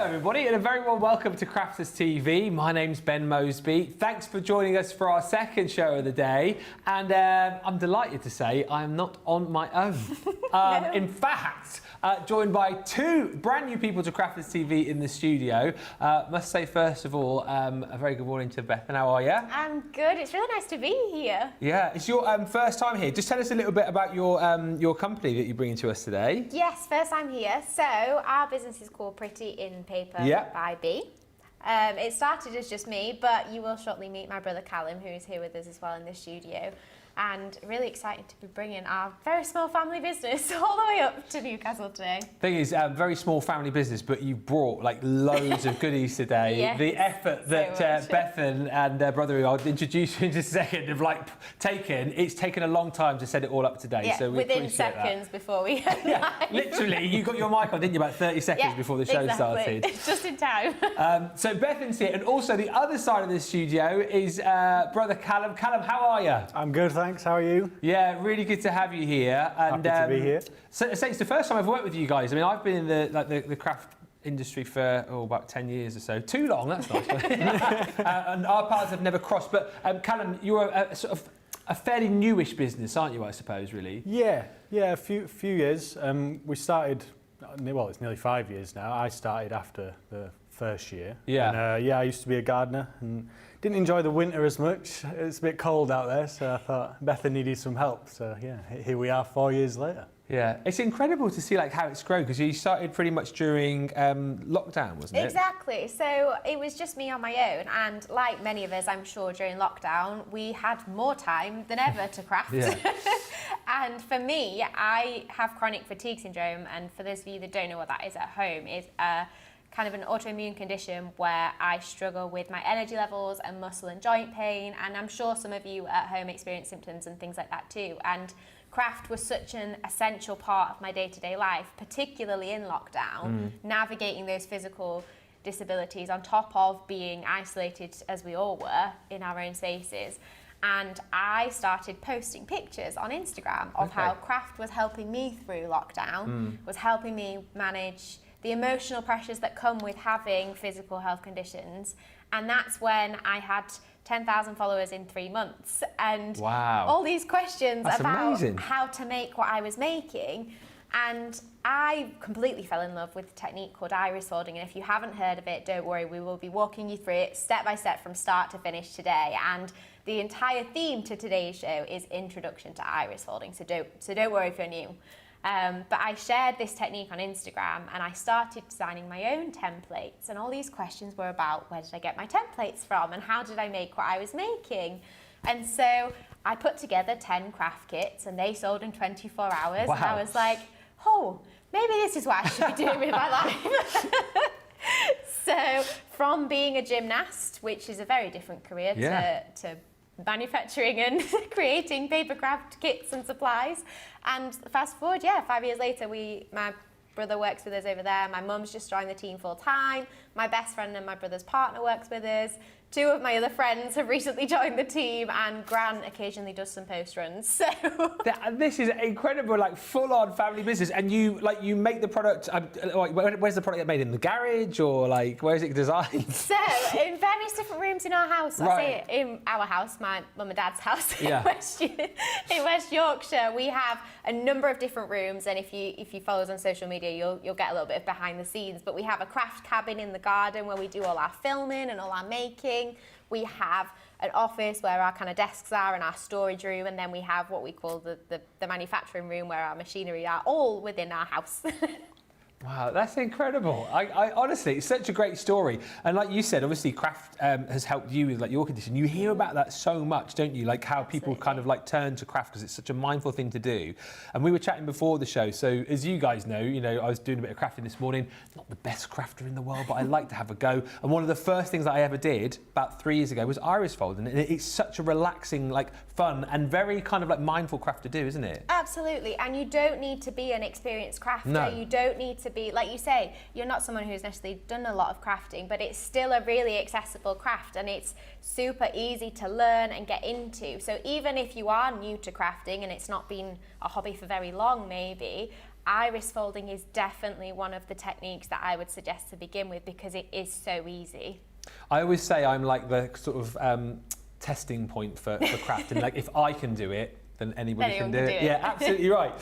everybody, and a very warm welcome to Crafters TV. My name's Ben Moseby. Thanks for joining us for our second show of the day, and I'm delighted to say I am not on my own. No. In fact, joined by two brand new people to Crafters TV in the studio. Must say first of all, a very good morning to Bethan. How are you? I'm good. It's really nice to be here. Yeah, it's your first time here. Just tell us a little bit about your company that you're bringing to us today. Yes, first time here. So our business is called Pretty in Paper by B. It started as just me, but you will shortly meet my brother Callum, who is here with us as well in the studio. And really excited to be bringing our very small family business all the way up to Newcastle today. Thing is, very small family business, but you brought like loads of goodies today. Yes, the effort that Bethan and their brother, who I'll introduce you in just a second, have it's taken a long time to set it all up today. Yeah, so we within seconds before we literally, you got your mic on, didn't you, about 30 seconds before the show started. Just in time. So Bethan's here, and also the other side of the studio is brother Callum. Callum, how are you? I'm good, thanks. How are you? Yeah, really good to have you here. And, Happy to be here. So it's the first time I've worked with you guys. I mean, I've been in the craft industry for about 10 years or so. Too long, that's nice. And our paths have never crossed. But Callum, you're a sort of a fairly newish business, aren't you, I suppose, really? Yeah, a few years. We started, well, it's nearly 5 years now. I started after the first year. Yeah. And, I used to be a gardener and didn't enjoy the winter as much. It's a bit cold out there, so I thought Bethan needed some help. So yeah, here we are 4 years later. Yeah, it's incredible to see like how it's grown, because you started pretty much during lockdown, wasn't it? Exactly. So it was just me on my own, and like many of us, I'm sure, during lockdown, we had more time than ever to craft. Yeah. And for me, I have chronic fatigue syndrome, and for those of you that don't know what that is at home, it's kind of an autoimmune condition where I struggle with my energy levels and muscle and joint pain, and I'm sure some of you at home experience symptoms and things like that too. And craft was such an essential part of my day-to-day life, particularly in lockdown, navigating those physical disabilities on top of being isolated, as we all were, in our own spaces. And I started posting pictures on Instagram of how craft was helping me through lockdown, was helping me manage the emotional pressures that come with having physical health conditions. And that's when I had 10,000 followers in 3 months. And all these questions about how to make what I was making. And I completely fell in love with a technique called iris folding. And if you haven't heard of it, don't worry, we will be walking you through it step by step from start to finish today. And the entire theme to today's show is introduction to iris folding. So don't worry if you're new. But I shared this technique on Instagram, and I started designing my own templates, and all these questions were about where did I get my templates from and how did I make what I was making. And so I put together 10 craft kits, and they sold in 24 hours. Wow. And I was like, oh, maybe this is what I should be doing with my life. So from being a gymnast, which is a very different career to manufacturing and creating paper craft kits and supplies. And fast forward, 5 years later, my brother works with us over there. My mum's just joined the team full time. My best friend and my brother's partner works with us. 2 of my other friends have recently joined the team, and Gran occasionally does some post runs. So this is incredible, like full-on family business. And you make the product. Where's the product made, in the garage, or like where is it designed? So in various different rooms in our house. I say in our house, my mum and dad's house in West Yorkshire. We have a number of different rooms, and if you follow us on social media, you'll get a little bit of behind the scenes. But we have a craft cabin in the garden where we do all our filming and all our making. We have an office where our kind of desks are, and our storage room, and then we have what we call the manufacturing room where our machinery are, all within our house. Wow, that's incredible. I honestly, it's such a great story. And like you said, obviously craft has helped you with like your condition. You hear about that so much, don't you? Like how people kind of like turn to craft because it's such a mindful thing to do. And we were chatting before the show. So as you guys know, I was doing a bit of crafting this morning. Not the best crafter in the world, but I like to have a go. And one of the first things that I ever did about 3 years ago was iris folding. And it's such a relaxing, like fun and very kind of like mindful craft to do, isn't it? Absolutely. And you don't need to be an experienced crafter. No. You don't need to be, like you say, you're not someone who's necessarily done a lot of crafting, but it's still a really accessible craft, and it's super easy to learn and get into. So even if you are new to crafting and it's not been a hobby for very long maybe, iris folding is definitely one of the techniques that I would suggest to begin with because it is so easy. I always say I'm like the sort of testing point for crafting. Like if I can do it, then anybody can do it. Yeah, absolutely right.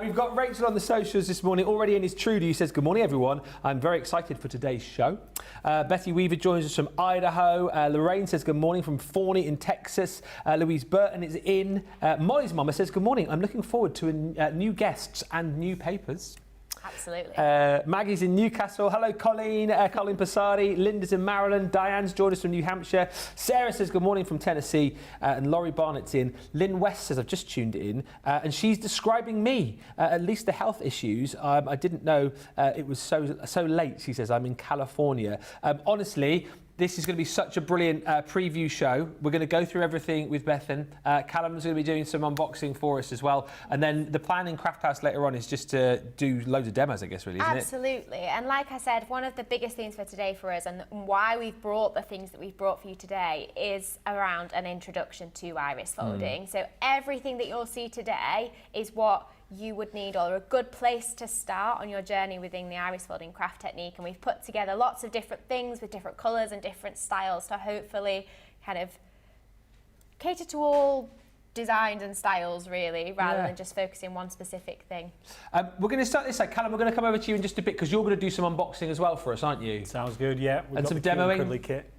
We've got Rachel on the socials this morning. Already in is Trudy, who says, good morning, everyone. I'm very excited for today's show. Betty Weaver joins us from Idaho. Lorraine says, good morning from Forney in Texas. Louise Burton is in. Molly's mama says, good morning. I'm looking forward to new guests and new papers. Absolutely. Maggie's in Newcastle. Hello, Colleen. Colin Passardi. Linda's in Maryland. Diane's joined us from New Hampshire. Sarah says good morning from Tennessee. And Laurie Barnett's in. Lynn West says I've just tuned in. And she's describing me, at least the health issues. I didn't know it was so late, she says. I'm in California. Honestly, this is going to be such a brilliant preview show. We're going to go through everything with Bethan. Callum's going to be doing some unboxing for us as well. And then the plan in Craft House later on is just to do loads of demos, I guess, really, isn't it? Absolutely. And like I said, one of the biggest things for today for us and why we've brought the things that we've brought for you today is around an introduction to iris folding. So everything that you'll see today is what you would need or a good place to start on your journey within the iris folding craft technique, and we've put together lots of different things with different colours and different styles to hopefully kind of cater to all designs and styles really, rather than just focusing one specific thing. We're going to start this side. Callum, we're going to come over to you in just a bit because you're going to do some unboxing as well for us, aren't you? Sounds good, yeah. We've and got some the demoing? Cuddly kit.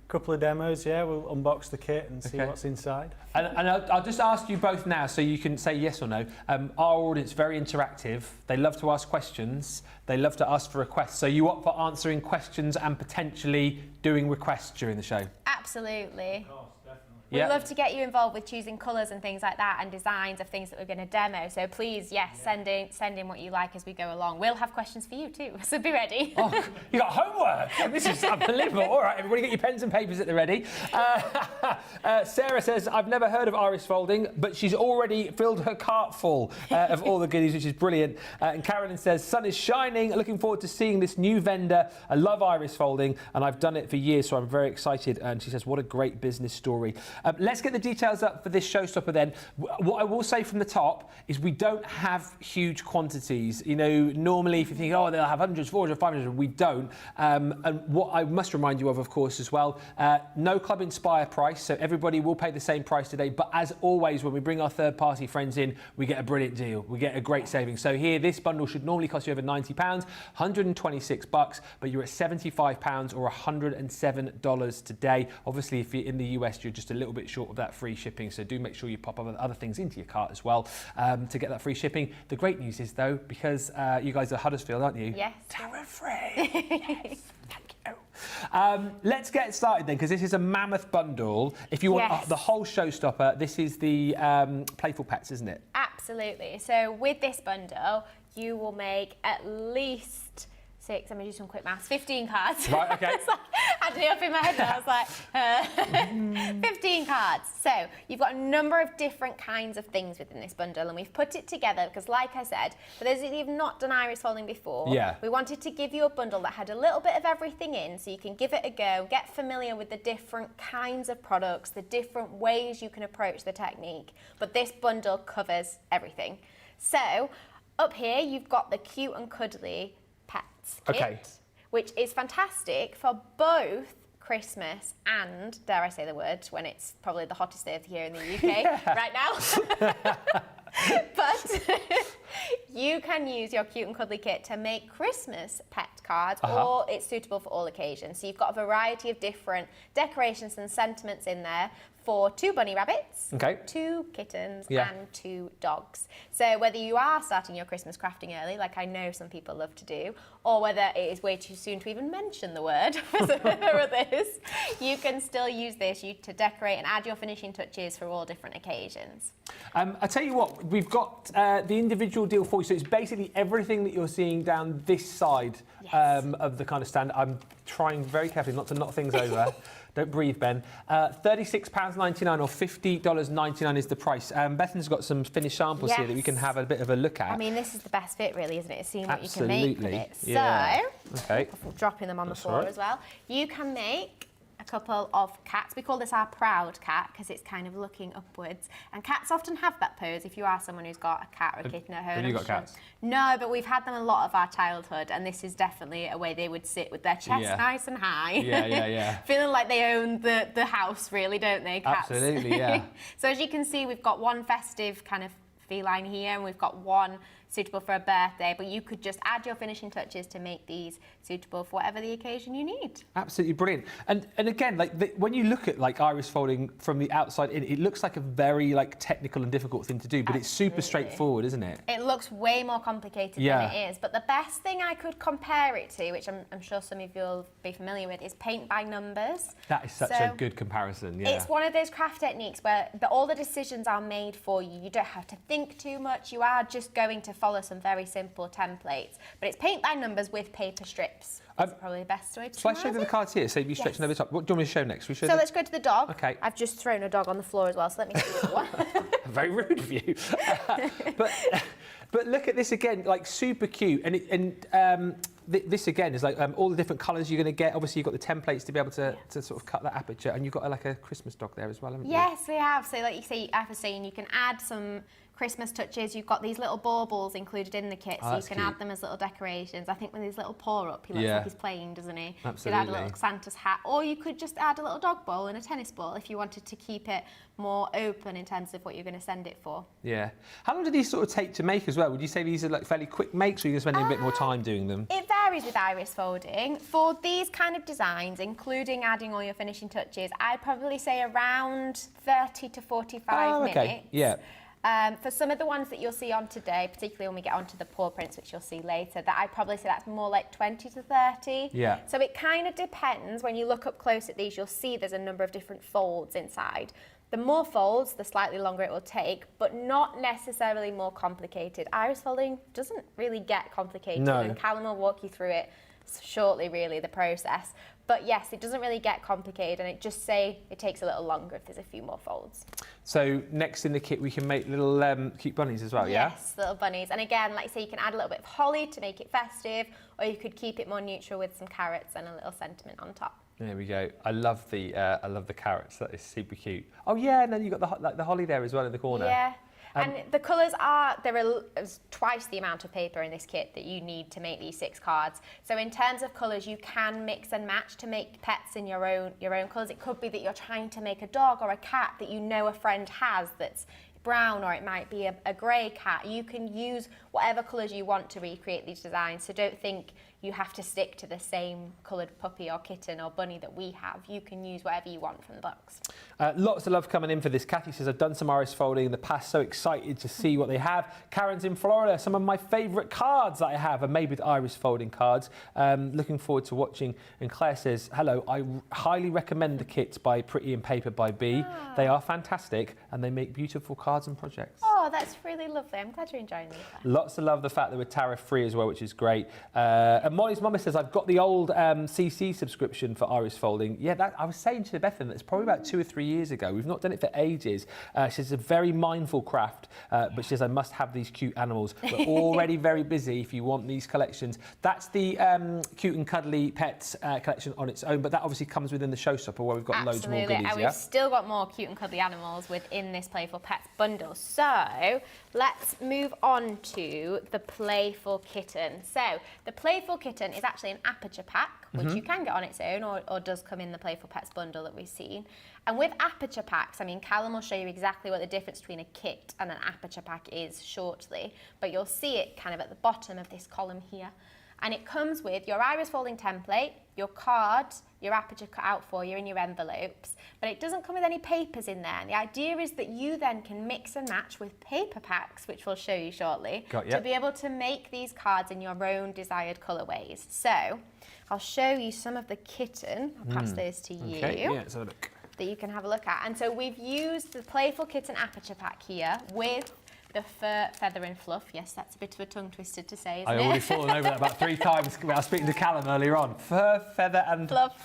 Couple of demos, yeah. We'll unbox the kit and see what's inside. And I'll just ask you both now so you can say yes or no. Our audience very interactive. They love to ask questions. They love to ask for requests. So you opt for answering questions and potentially doing requests during the show? Absolutely. Of course, definitely. We'd love to get you involved with choosing colours and things like that and designs of things that we're going to demo. So please, send in what you like as we go along. We'll have questions for you too, so be ready. Oh, you got homework. This is unbelievable. All right, everybody get your pens and papers at the ready. Sarah says, I've never heard of iris folding, but she's already filled her cart full of all the goodies, which is brilliant. And Carolyn says, sun is shining. Looking forward to seeing this new vendor. I love iris folding and I've done it for years, so I'm very excited. And she says, what a great business story. Let's get the details up for this showstopper then. What I will say from the top is we don't have huge quantities. You know, normally if you think, oh, they'll have hundreds, 400, 500, we don't. And what I must remind you of course, as well, no Club Inspire price, so everybody will pay the same price today. But as always, when we bring our third-party friends in, we get a brilliant deal. We get a great saving. So here, this bundle should normally cost you over £90, $126, but you're at £75 or $107 today. Obviously, if you're in the US, you're just a little bit short of that free shipping, so do make sure you pop other things into your cart as well to get that free shipping. The great news is though, because you guys are Huddersfield, aren't you? Yes. Tariff-free. Yes. Thank you. Let's get started then, because this is a mammoth bundle. If you want the whole showstopper, this is the Playful Pets, isn't it? Absolutely. So with this bundle, you will make at least 6, I'm going to do some quick maths, 15 cards. Right, okay. It's like, I had it up in my head and I was like, 15 cards. So you've got a number of different kinds of things within this bundle, and we've put it together because, like I said, for those of you who've not done iris folding before, we wanted to give you a bundle that had a little bit of everything in, so you can give it a go, get familiar with the different kinds of products, the different ways you can approach the technique. But this bundle covers everything. So up here, you've got the Cute and Cuddly Pets kit, which is fantastic for both Christmas and, dare I say the word, when it's probably the hottest day of the year in the UK right now. But you can use your Cute and Cuddly kit to make Christmas pet cards, or it's suitable for all occasions. So you've got a variety of different decorations and sentiments in there for 2 bunny rabbits, 2 kittens, and 2 dogs. So whether you are starting your Christmas crafting early, like I know some people love to do, or whether it is way too soon to even mention the word for this, you can still use this to decorate and add your finishing touches for all different occasions. I tell you what, we've got the individual deal for you. So it's basically everything that you're seeing down this side of the kind of stand. I'm trying very carefully not to knock things over. Don't breathe, Ben. £36.99 or $50.99 is the price. Bethan's got some finished samples here that we can have a bit of a look at. I mean, this is the best bit, really, isn't it? Seeing what you can make with it. So, dropping them on the floor as well, you can make a couple of cats. We call this our proud cat because it's kind of looking upwards. And cats often have that pose if you are someone who's got a cat or a kitten at home. Have you got cats? No, but we've had them a lot of our childhood, and this is definitely a way they would sit with their chest nice and high. Yeah. Feeling like they own the house, really, don't they, cats? Absolutely, yeah. So as you can see, we've got one festive kind of feline here, and we've got one suitable for a birthday, but you could just add your finishing touches to make these suitable for whatever the occasion you need. Absolutely brilliant. And again, like when you look at like iris folding from the outside in, it looks like a very like technical and difficult thing to do, but it's super straightforward, isn't it? It looks way more complicated than it is, but the best thing I could compare it to, which I'm sure some of you'll be familiar with, is paint by numbers. That is such a good comparison, yeah. It's one of those craft techniques where all the decisions are made for you. You don't have to think too much. You are just going to follow some very simple templates. But it's paint by numbers with paper strips. That's probably the best way to Shall I show you the cards here? So you stretching over the top. What do you want me to show next? Let's go to the dog. Okay. I've just thrown a dog on the floor as well, so let me see one. Very rude of you. But look at this again, like super cute. And this again is like all the different colours you're going to get. Obviously, you've got the templates to be able to sort of cut that aperture, and you've got like a Christmas dog there as well, haven't you? Yes, we have. So like you say, I was saying, you can add some Christmas touches. You've got these little baubles included in the kit, so you can add them as little decorations. I think with his little paw up, he looks like he's playing, doesn't he? Absolutely. You could add a little Santa's hat, or you could just add a little dog bowl and a tennis ball if you wanted to keep it more open in terms of what you're going to send it for. Yeah. How long do these sort of take to make as well? Would you say these are like fairly quick makes, or you're spending a bit more time doing them? It varies with iris folding. For these kind of designs, including adding all your finishing touches, I'd probably say around 30 to 45 minutes. Yeah. For some of the ones that you'll see on today, particularly when we get onto the paw prints, which you'll see later, that I'd probably say that's more like 20 to 30. Yeah. So it kind of depends. When you look up close at these, you'll see there's a number of different folds inside. The more folds, the slightly longer it will take, but not necessarily more complicated. Iris folding doesn't really get complicated, No. and Callum will walk you through it shortly, really, the process. But yes, it doesn't really get complicated, and it takes a little longer if there's a few more folds. So next in the kit, we can make little cute bunnies as well, yeah? Yes, little bunnies. And again, like I say, you can add a little bit of holly to make it festive, or you could keep it more neutral with some carrots and a little sentiment on top. There we go. I love the carrots. That is super cute. Oh yeah, and then you've got the holly there as well in the corner. Yeah. And the colours there's twice the amount of paper in this kit that you need to make these 6 cards. So in terms of colours, you can mix and match to make pets in your own colours. It could be that you're trying to make a dog or a cat that you know a friend has that's brown, or it might be a grey cat. You can use whatever colours you want to recreate these designs, so don't think you have to stick to the same coloured puppy or kitten or bunny that we have. You can use whatever you want from the box. Lots of love coming in for this. Kathy says, I've done some iris folding in the past, so excited to see what they have. Karen's in Florida. Some of my favourite cards that I have are made with iris folding cards. Looking forward to watching. And Claire says, hello, I highly recommend the kits by Pretty in Paper by B. They are fantastic, and they make beautiful cards and projects. Oh, that's really lovely. I'm glad you're enjoying these. Lots of love the fact that we're tariff free as well, which is great. And Molly's mama says, I've got the old CC subscription for iris folding. Yeah, I was saying to Bethan that it's probably about 2 or 3 years ago. We've not done it for ages. She says, it's a very mindful craft, but she says, I must have these cute animals. We're already very busy if you want these collections. That's the Cute and Cuddly Pets collection on its own, but that obviously comes within the showstopper where we've got loads more goodies. And we've still got more Cute and Cuddly animals within this Playful Pets bundle. So let's move on to the Playful Kitten. So the Playful Kitten is actually an aperture pack, which you can get on its own, or does come in the Playful Pets bundle that we've seen. And with aperture packs, I mean, Callum will show you exactly what the difference between a kit and an aperture pack is shortly, but you'll see it kind of at the bottom of this column here. And it comes with your iris folding template, your card, your aperture cut out for you, and your envelopes. But it doesn't come with any papers in there. And the idea is that you then can mix and match with paper packs, which we'll show you shortly, to be able to make these cards in your own desired colourways. So I'll show you some of the kitten. I'll pass those to you. Okay, yeah, let's have a look. That you can have a look at. And so we've used the Playful Kitten aperture pack here with the fur, feather and fluff. Yes, that's a bit of a tongue twister to say, isn't it? I already fallen over that about 3 times when I was speaking to Callum earlier on. Fur, feather and fluff.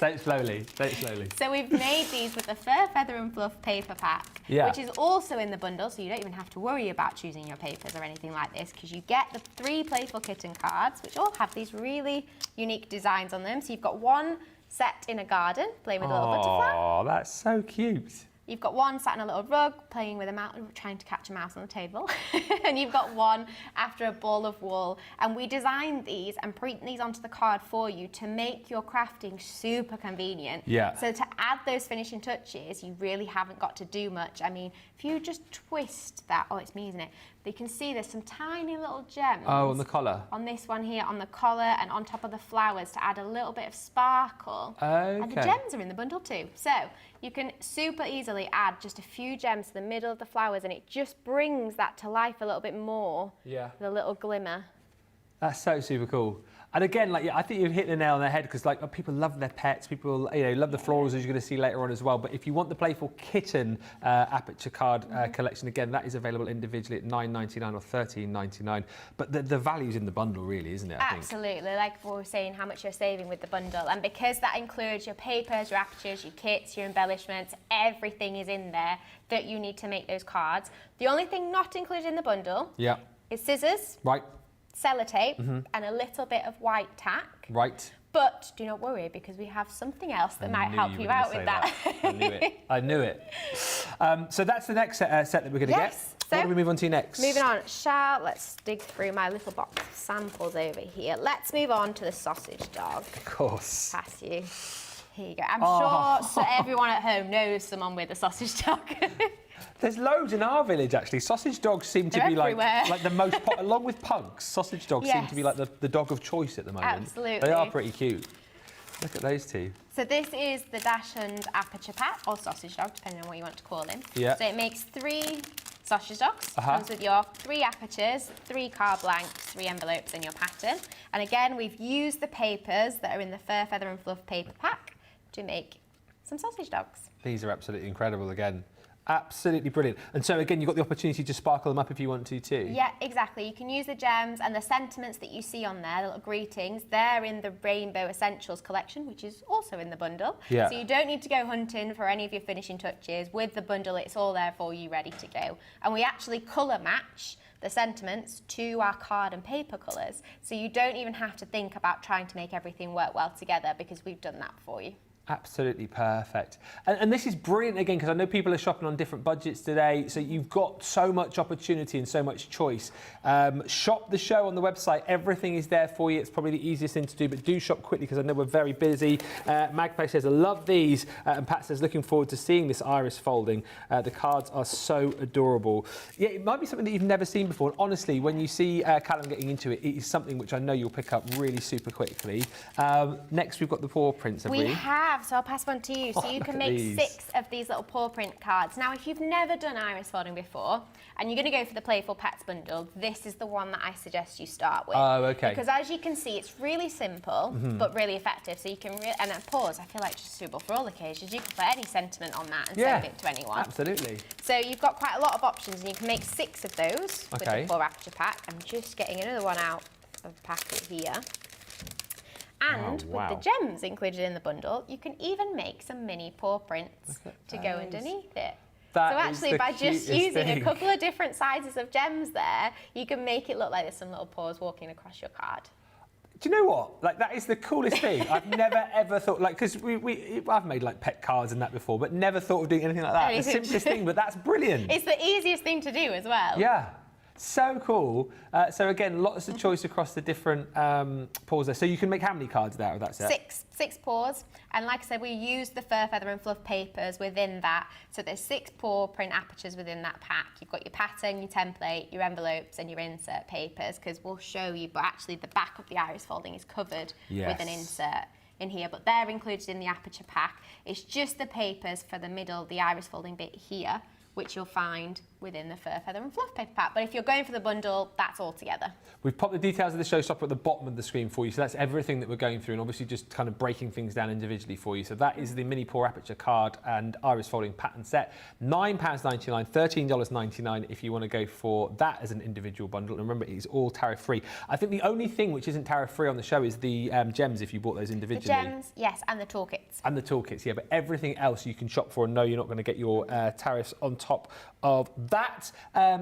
Say it slowly, say it slowly. So we've made these with the fur, feather and fluff paper pack, which is also in the bundle, so you don't even have to worry about choosing your papers or anything like this, because you get the 3 Playful Kitten cards, which all have these really unique designs on them. So you've got one set in a garden, playing with a little butterfly. Oh, that's so cute. You've got one sat in a little rug, playing with a mouse, trying to catch a mouse on the table. And you've got one after a ball of wool. And we designed these and print these onto the card for you to make your crafting super convenient. Yeah. So to add those finishing touches, you really haven't got to do much. I mean, if you just twist that, oh, it's me, isn't it? But you can see there's some tiny little gems. Oh, on the collar. On this one here, on the collar and on top of the flowers to add a little bit of sparkle. Okay. And the gems are in the bundle too. So you can super easily add just a few gems to the middle of the flowers and it just brings that to life a little bit more. Yeah. The little glimmer. That's so super cool. And again, like, yeah, I think you've hit the nail on the head because like people love their pets, people love the florals, as you're going to see later on as well. But if you want the playful kitten aperture card collection, again, that is available individually at $9.99 or $13.99. But the value's in the bundle, really, isn't it? I think. Absolutely, like we were saying, how much you're saving with the bundle, and because that includes your papers, your apertures, your kits, your embellishments, everything is in there that you need to make those cards. The only thing not included in the bundle is scissors. Right. Sellotape and a little bit of white tack. Right. But do not worry because we have something else that might help you out with that. I knew it. I knew it. So that's the next set that we're going to get. So what do we move on to next? Moving on, let's dig through my little box of samples over here. Let's move on to the sausage dog. Of course. Pass you. Here you go. I'm sure so everyone at home knows someone with a sausage dog. There's loads in our village, actually. Sausage dogs seem to be like the most, along with pugs, sausage dogs seem to be like the dog of choice at the moment. Absolutely. They are pretty cute. Look at those two. So this is the Dachshund Aperture Pack, or sausage dog, depending on what you want to call him. Yeah. So it makes 3 sausage dogs. Comes with your 3 apertures, 3 card blanks, 3 envelopes and your pattern. And again, we've used the papers that are in the Fur, Feather and Fluff paper pack to make some sausage dogs. These are absolutely incredible again. Absolutely brilliant. And so again, you've got the opportunity to sparkle them up if you want to too. Yeah, exactly. You can use the gems and the sentiments that you see on there, the little greetings. They're in the Rainbow Essentials collection, which is also in the bundle. Yeah. So you don't need to go hunting for any of your finishing touches. With the bundle, it's all there for you, ready to go. And we actually colour match the sentiments to our card and paper colours. So you don't even have to think about trying to make everything work well together because we've done that for you. Absolutely perfect. And this is brilliant again, because I know people are shopping on different budgets today, so you've got so much opportunity and so much choice. Shop the show on the website. Everything is there for you. It's probably the easiest thing to do, but do shop quickly because I know we're very busy. Magpie says, I love these. And Pat says, looking forward to seeing this iris folding. The cards are so adorable. Yeah, it might be something that you've never seen before. And honestly, when you see Callum getting into it, it is something which I know you'll pick up really super quickly. Next, we've got the paw prints, have we? We have, so I'll pass one to you. So you can make 6 of these little paw print cards. Now, if you've never done iris folding before, and you're going to go for the Playful Pets bundle, this is the one that I suggest you start with. Oh, okay. Because as you can see, it's really simple, but really effective. So you can, and at paws, I feel like just suitable for all occasions. You can put any sentiment on that and send it to anyone. Absolutely. So you've got quite a lot of options, and you can make 6 of those with the paw aperture pack. I'm just getting another one out of the packet here. And with the gems included in the bundle, you can even make some mini paw prints to go underneath it. So actually, by just using a couple of different sizes of gems there, you can make it look like there's some little paws walking across your card. Do you know what? Like, that is the coolest thing. I've never ever thought, like, because I've made like pet cards and that before, but never thought of doing anything like that. The simplest thing, but that's brilliant. It's the easiest thing to do as well. Yeah. So cool. So again, lots of choice across the different paws there. So you can make how many cards there with that set? 6 paws. And like I said, we use the Fur, Feather and Fluff papers within that. So there's 6 paw print apertures within that pack. You've got your pattern, your template, your envelopes and your insert papers, because we'll show you, but actually the back of the iris folding is covered with an insert in here, but they're included in the aperture pack. It's just the papers for the middle, the iris folding bit here, which you'll find within the Fur, Feather and Fluff paper pack. But if you're going for the bundle, that's all together. We've popped the details of the showstopper at the bottom of the screen for you, so that's everything that we're going through, and obviously just kind of breaking things down individually for you. So that is the mini paw aperture card and iris folding pattern set. £9.99, $13.99 if you want to go for that as an individual bundle. And remember, it is all tariff-free. I think the only thing which isn't tariff-free on the show is the gems if you bought those individually. The gems, yes, and the toolkits. And the toolkits, yeah, but everything else you can shop for and know you're not going to get your tariffs on top of that. that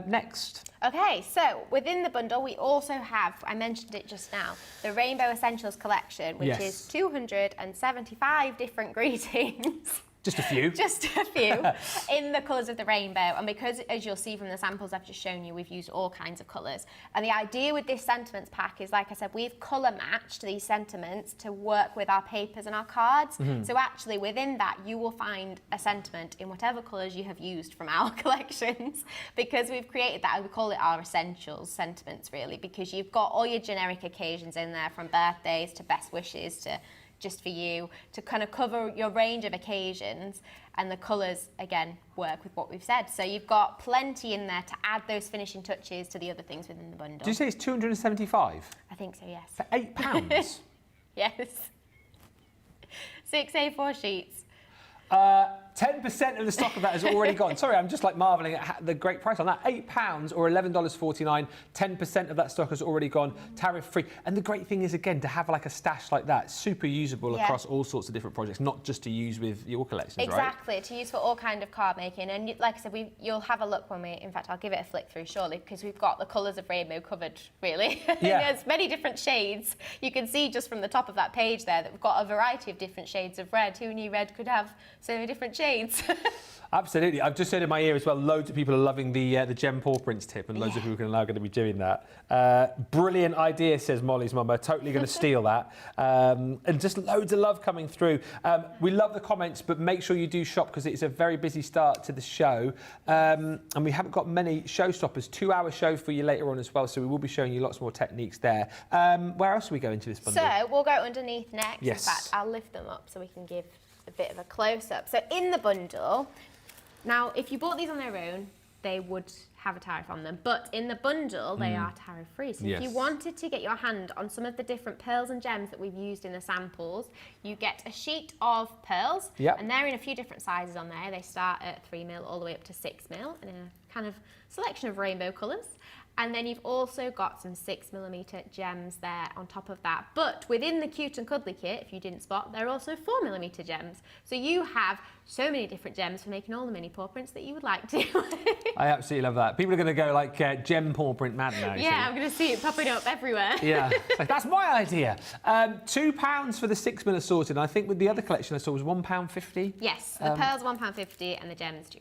next. Okay, so within the bundle, we also have, I mentioned it just now, the Rainbow Essentials collection, which is 275 different greetings. Just a few. Just a few in the colours of the rainbow. And because, as you'll see from the samples I've just shown you, we've used all kinds of colours. And the idea with this sentiments pack is, like I said, we've colour matched these sentiments to work with our papers and our cards. So actually within that, you will find a sentiment in whatever colours you have used from our collections. Because we've created that, we call it our essentials sentiments, really, because you've got all your generic occasions in there, from birthdays to best wishes to just for you, to kind of cover your range of occasions, and the colours, again, work with what we've said. So you've got plenty in there to add those finishing touches to the other things within the bundle. Did you say it's 275? I think so, yes. For £8? Yes. 6 A4 sheets. 10% of the stock of that has already gone. Sorry, I'm just like marvelling at the great price on that. £8 or $11.49, 10% of that stock has already gone tariff-free. And the great thing is, again, to have like a stash like that, super usable across all sorts of different projects, not just to use with your collections, right? Exactly, to use for all kind of card making. And like I said, you'll have a look when we, in fact, I'll give it a flick through shortly, because we've got the colours of rainbow covered, really. There's many different shades. You can see just from the top of that page there that we've got a variety of different shades of red. Who knew red could have so many different shades? Absolutely. I've just heard in my ear as well, loads of people are loving the gem paw prints tip, and loads of people are now going to be doing that. Brilliant idea, says Molly's mama. Totally going to steal that. And just loads of love coming through. We love the comments, but make sure you do shop, because it's a very busy start to the show. And we haven't got many showstoppers. 2-hour show for you later on as well, so we will be showing you lots more techniques there. Where else do we go into this bundle? So we'll go underneath next. Yes. In fact, I'll lift them up so we can give a bit of a close-up. So in the bundle, now if you bought these on their own, they would have a tariff on them, but in the bundle they are tariff free. So if you wanted to get your hand on some of the different pearls and gems that we've used in the samples, you get a sheet of pearls, and they're in a few different sizes on there. They start at 3mm all the way up to 6mm in a kind of selection of rainbow colours. And then you've also got some 6mm gems there on top of that. But within the Cute and Cuddly kit, if you didn't spot, there are also 4mm gems. So you have so many different gems for making all the mini paw prints that you would like to. I absolutely love that. People are going to go like gem paw print mad now. Yeah, I'm going to see it popping up everywhere. Yeah, like, that's my idea. £2 for the 6mm assorted. And I think with the other collection I saw was £1.50. Yes, the pearls £1.50 and the gems £2.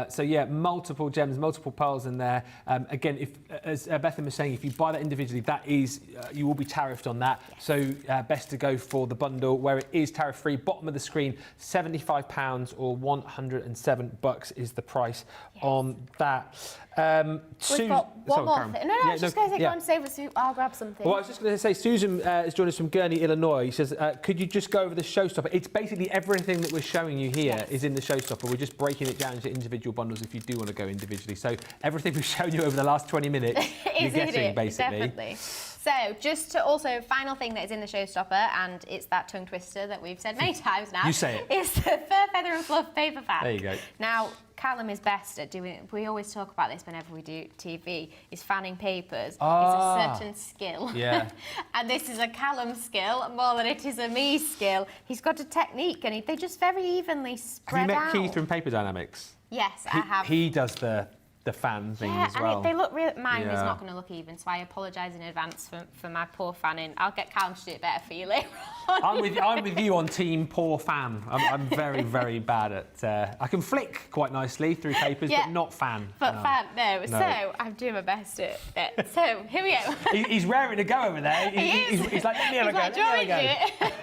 So yeah, multiple gems, multiple pearls in there. Again, if, as Bethan was saying, if you buy that individually, that is, you will be tariffed on that. So best to go for the bundle where it is tariff-free. Bottom of the screen, £75 or $107 is the price on that. We've got one more thing. No, I was just going to say, go on, save us. I'll grab something. Well, I was just going to say, Susan has joined us from Gurney, Illinois. He says, could you just go over the showstopper? It's basically everything that we're showing you here is in the showstopper. We're just breaking it down into individual bundles if you do want to go individually. So everything we've shown you over the last 20 minutes, you're getting, basically. Definitely. So just to also, final thing that is in the showstopper, and it's that tongue twister that we've said many times now. You say it. Is the Fur, Feather and Fluff paper pack. There you go. Now, Callum is best at doing, we always talk about this whenever we do TV, is fanning papers. It's a certain skill. Yeah. And this is a Callum skill more than it is a me skill. He's got a technique, and they just very evenly spread out. Have you met Keith from Paper Dynamics? Yes, I have. He does the fan thing as well. And they look real. Mine is not going to look even, so I apologise in advance for my poor fanning. I'll get Callum to do it better for you later on. I'm with you on team poor fan. I'm very, very bad at. I can flick quite nicely through papers, but not fan. But fan, no. So I'm doing my best at it. So here we go. He's raring to go over there. He's like, let me have a go. Let me have a go.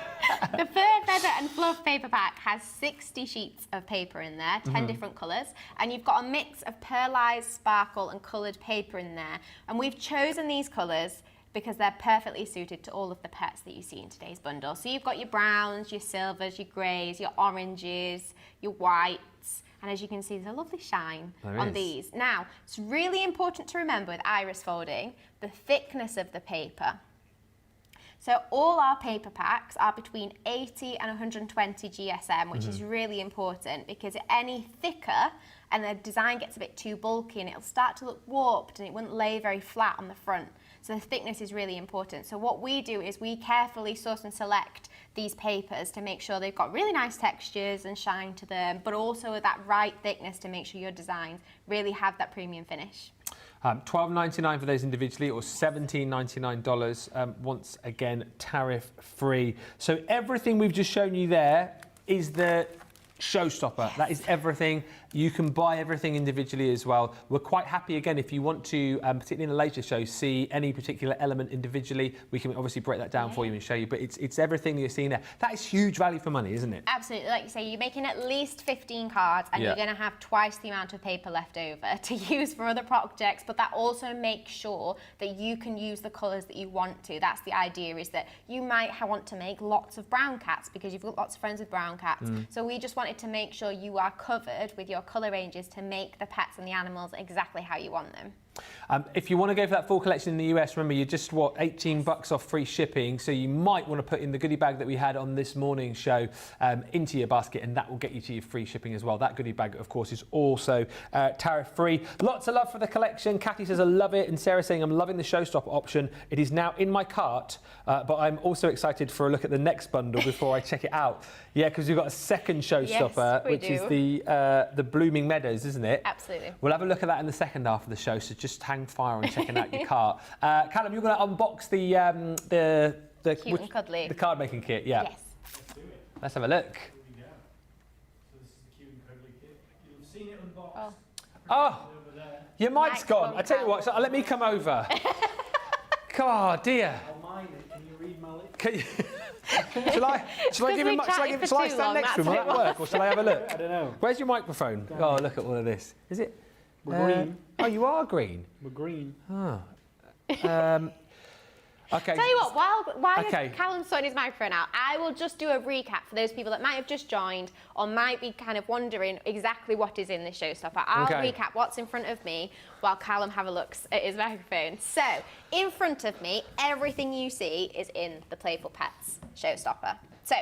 The Fur, Feather and Fluff paper pack has 60 sheets of paper in there, 10 different colours, and you've got a mix of pearlised, sparkle and coloured paper in there. And we've chosen these colours because they're perfectly suited to all of the pets that you see in today's bundle. So you've got your browns, your silvers, your greys, your oranges, your whites, and as you can see, there's a lovely shine on these. Now, it's really important to remember with iris folding, the thickness of the paper. So all our paper packs are between 80 and 120 GSM, which is really important because any thicker and the design gets a bit too bulky and it'll start to look warped and it wouldn't lay very flat on the front. So the thickness is really important. So what we do is we carefully source and select these papers to make sure they've got really nice textures and shine to them, but also that right thickness to make sure your designs really have that premium finish. $12.99 for those individually, or $17.99, once again, tariff free. So everything we've just shown you there is the showstopper. Yes. That is everything. You can buy everything individually as well. We're quite happy, again, if you want to, particularly in a later show, see any particular element individually, we can obviously break that down for you and show you, but it's everything that you're seeing there. That is huge value for money, isn't it? Absolutely. Like you say, you're making at least 15 cards and you're going to have twice the amount of paper left over to use for other projects, but that also makes sure that you can use the colours that you want to. That's the idea, is that you might want to make lots of brown cats because you've got lots of friends with brown cats. So we just wanted to make sure you are covered with your colour ranges to make the pets and the animals exactly how you want them. If you want to go for that full collection in the US, remember you're just, what, $18 off free shipping, so you might want to put in the goodie bag that we had on this morning's show into your basket, and that will get you to your free shipping as well. That goodie bag, of course, is also tariff free. Lots of love for the collection. Kathy says, I love it, and Sarah saying, I'm loving the showstopper option. It is now in my cart, but I'm also excited for a look at the next bundle before I check it out. Yeah, because we've got a second showstopper, Yes, which is the Blooming Meadows, isn't it? Absolutely. We'll have a look at that in the second half of the show, so just hang fire on checking out your cart. Callum, you're going to unbox the Cute and cuddly. the card making kit, yeah. Yes. Let's do it. Let's have a look. Here we go. So this is the cute and cuddly kit. You've seen it unboxed. Oh, Over there. your mic's Mic's gone. gone I tell you out. what, so let me come over. God, dear. I'll mine it. Can you read my lips? Can you, shall I give him? Shall I stand next to him? Will that work, or shall I have a look? I don't know. Where's your microphone? Oh, look at all of this. Is it? We're green. Oh, you are green. We're green. Oh. Okay. Tell you what, while Okay. Callum's sorting his microphone out, I will just do a recap for those people that might have just joined or might be kind of wondering exactly what is in this showstopper. I'll Okay. recap what's in front of me while Callum have a look at his microphone. So, in front of me, everything you see is in the Playful Pets showstopper. So,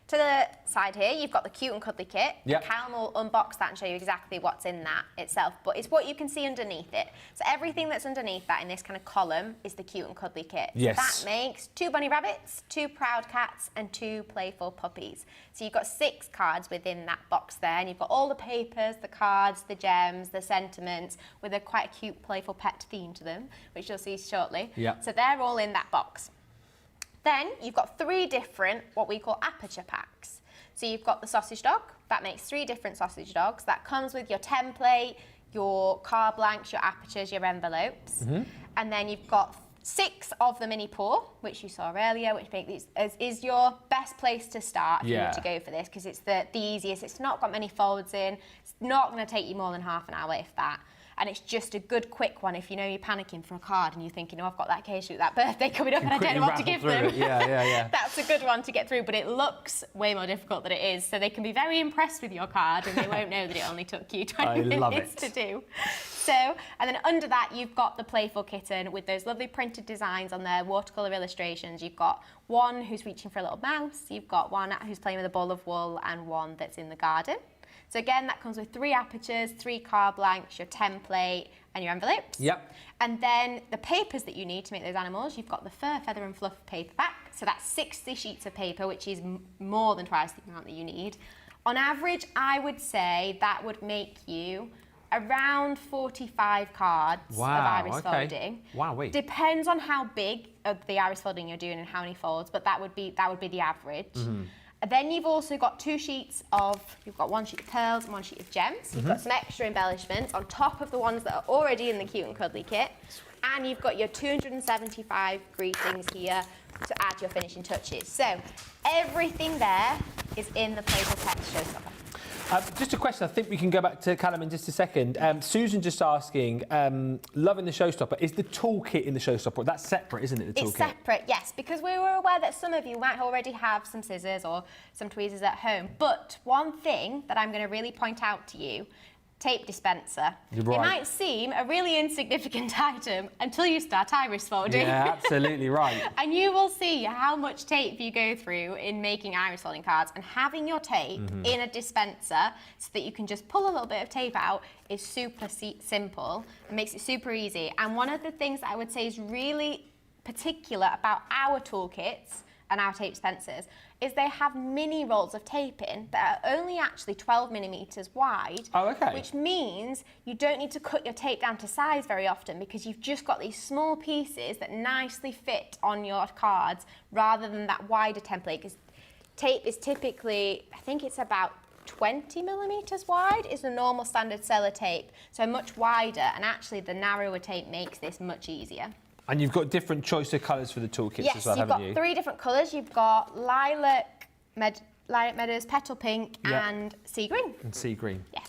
to the side here, you've got the Cute and Cuddly kit. Yep. Callum will unbox that and show you exactly what's in that itself, but it's what you can see underneath it. So everything that's underneath that in this kind of column is the Cute and Cuddly kit. Yes. So that makes 2 bunny rabbits, 2 proud cats, and 2 playful puppies. So you've got 6 cards within that box there, and you've got all the papers, the cards, the gems, the sentiments, with a quite a cute playful pet theme to them, which you'll see shortly. Yeah. So they're all in that box. Then you've got 3 different, what we call aperture packs. So you've got the sausage dog, that makes 3 different sausage dogs. That comes with your template, your card blanks, your apertures, your envelopes. And then you've got 6 of the mini paw, which you saw earlier, which make these is your best place to start if you want to go for this, because it's the easiest. It's not got many folds in. It's not going to take you more than half an hour, if that. And it's just a good quick one if you know you're panicking for a card and you're thinking, oh, I've got that occasion, that birthday coming up and I don't know what to give them. Yeah. That's a good one to get through, but it looks way more difficult than it is. So they can be very impressed with your card and they won't know that it only took you 20 minutes to do. So, and then under that, you've got the Playful Kitten with those lovely printed designs on there, watercolour illustrations. You've got one who's reaching for a little mouse. You've got one who's playing with a ball of wool and one that's in the garden. So again, that comes with 3 apertures, 3 card blanks, your template, and your envelopes. Yep. And then the papers that you need to make those animals, you've got the fur, feather, and fluff paper pack. So that's 60 sheets of paper, which is more than twice the amount that you need. On average, I would say that would make you around 45 cards of iris folding. Wow, wait. Depends on how big of the iris folding you're doing and how many folds, but that would be the average. Then you've also got 2 sheets of, you've got 1 sheet of pearls and 1 sheet of gems. You've got some extra embellishments on top of the ones that are already in the Cute and Cuddly kit. And you've got your 275 greetings here to add your finishing touches. So everything there is in the Playful Pets showstopper. Just a question, I think we can go back to Callum in just a second. Susan just asking, loving the showstopper, is the toolkit in the showstopper? That's separate, isn't it, the toolkit? It's separate, yes, because we were aware that some of you might already have some scissors or some tweezers at home. But one thing that I'm going to really point out to you, tape dispenser. You're right. It might seem a really insignificant item until you start iris folding. Yeah, absolutely right. And you will see how much tape you go through in making iris folding cards, and having your tape in a dispenser so that you can just pull a little bit of tape out is super simple. It makes it super easy. And one of the things that I would say is really particular about our toolkits and our tape dispensers is they have mini rolls of tape in that are only actually 12 millimeters wide. Oh, okay. Which means you don't need to cut your tape down to size very often because you've just got these small pieces that nicely fit on your cards rather than that wider template, because tape is typically, I think it's about 20 millimeters wide is the normal standard seller tape, so much wider, and actually the narrower tape makes this much easier. And you've got different choice of colours for the toolkits as well, haven't you? Yes, you've got 3 different colours. You've got lilac, lilac meadows, petal pink, and sea green. And sea green. Yes.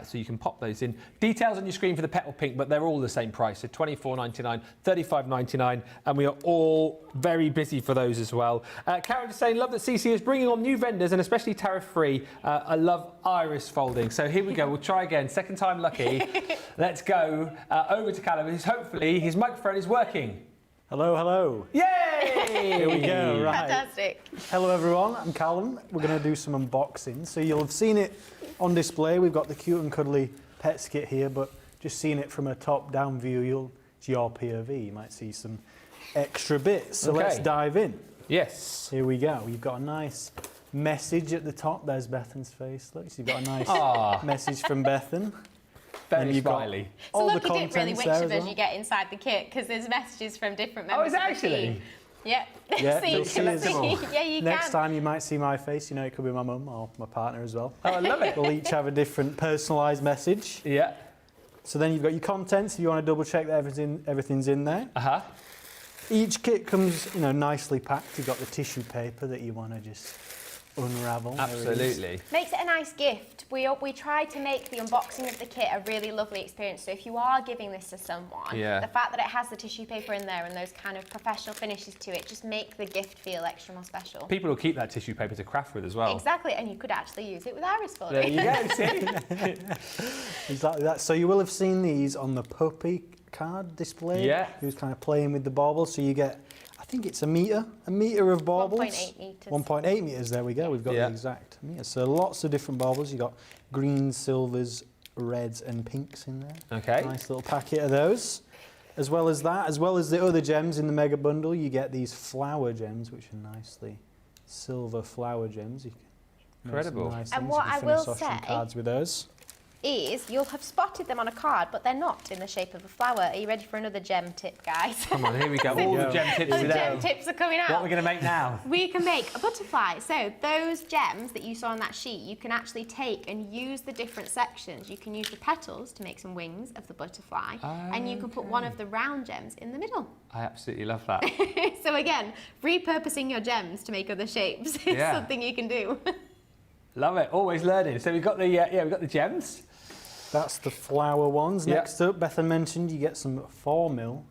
So you can pop those in. Details on your screen for the petal pink, but they're all the same price. So $24.99, $35.99, and we are all very busy for those as well. Karen is saying, love that CC is bringing on new vendors and especially tariff-free. I love iris folding. So here we go. We'll try again. Second time lucky. Let's go over to Callum, who's hopefully his microphone is working. Hello, hello. Yay! Here we go, right. Fantastic. Hello everyone, I'm Callum. We're going to do some unboxing. So you'll have seen it on display. We've got the cute and cuddly pets kit here, but just seeing it from a top-down view, it's your POV. You might see some extra bits. So let's dive in. Yes. Here we go. You've got a nice message at the top. There's Bethan's face. Look, so you've got a nice message from Bethan. Very smiley. All So the look, you didn't really contents which there of as us well. you get inside the kit, because there's messages from different Oh, members is it of the actually? team. Yep. Yeah, So you you'll see can us. see. Yeah, you Next can. time you might see my face. You know, it could be my mum or my partner as well. Oh, I love it. We'll each have a different personalised message. Yeah. So then you've got your contents. If you want to double check that everything's in there. Each kit comes, nicely packed. You've got the tissue paper that you want to just unravel. Absolutely. Makes it a nice gift. We try to make the unboxing of the kit a really lovely experience. So if you are giving this to someone, the fact that it has the tissue paper in there and those kind of professional finishes to it just make the gift feel extra more special. People will keep that tissue paper to craft with as well. Exactly, and you could actually use it with iris folding. There you go, see? Exactly that. So you will have seen these on the puppy card display. Yeah. He was kind of playing with the baubles. So you get, I think it's a metre of baubles. 1.8 metres. 1.8 metres, there we go. We've got the exact metre. So lots of different baubles. You've got greens, silvers, reds and pinks in there. Okay. Nice little packet of those. As well as that, as well as the other gems in the mega bundle, you get these flower gems, which are nicely silver flower gems. You can Incredible. Nice And things. what You can I finish will off some say cards with those. Is you'll have spotted them on a card, but they're not in the shape of a flower. Are you ready for another gem tip, guys? Come on, here we go. All the gem tips All are the there. gem tips are coming out. What are we going to make now? We can make a butterfly. So those gems that you saw on that sheet, you can actually take and use the different sections. You can use the petals to make some wings of the butterfly, and you can put one of the round gems in the middle. I absolutely love that. So again, repurposing your gems to make other shapes is something you can do. Love it. Always learning. So we've got the we've got the gems. That's the flower ones. Next up, Bethan mentioned you get some 4mm.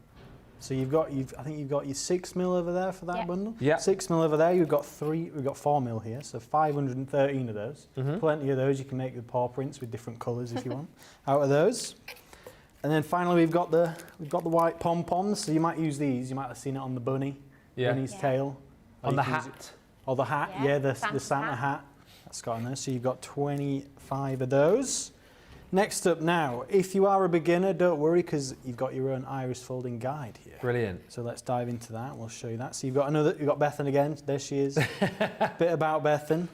So I think you've got your 6mm over there for that bundle. Yeah. 6mm over there. We've got 4mm here, so 513 of those. Plenty of those. You can make the paw prints with different colours if you want. Out of those. And then finally we've got the white pom poms. So you might use these. You might have seen it on the bunny's tail. On the hat. Or the hat. Yeah, the Santa hat. That's got on there. So you've got 25 of those. Next up now, if you are a beginner, don't worry because you've got your own iris folding guide here. Brilliant. So let's dive into that. We'll show you that. So you've got Bethan again. There she is. Bit about Bethan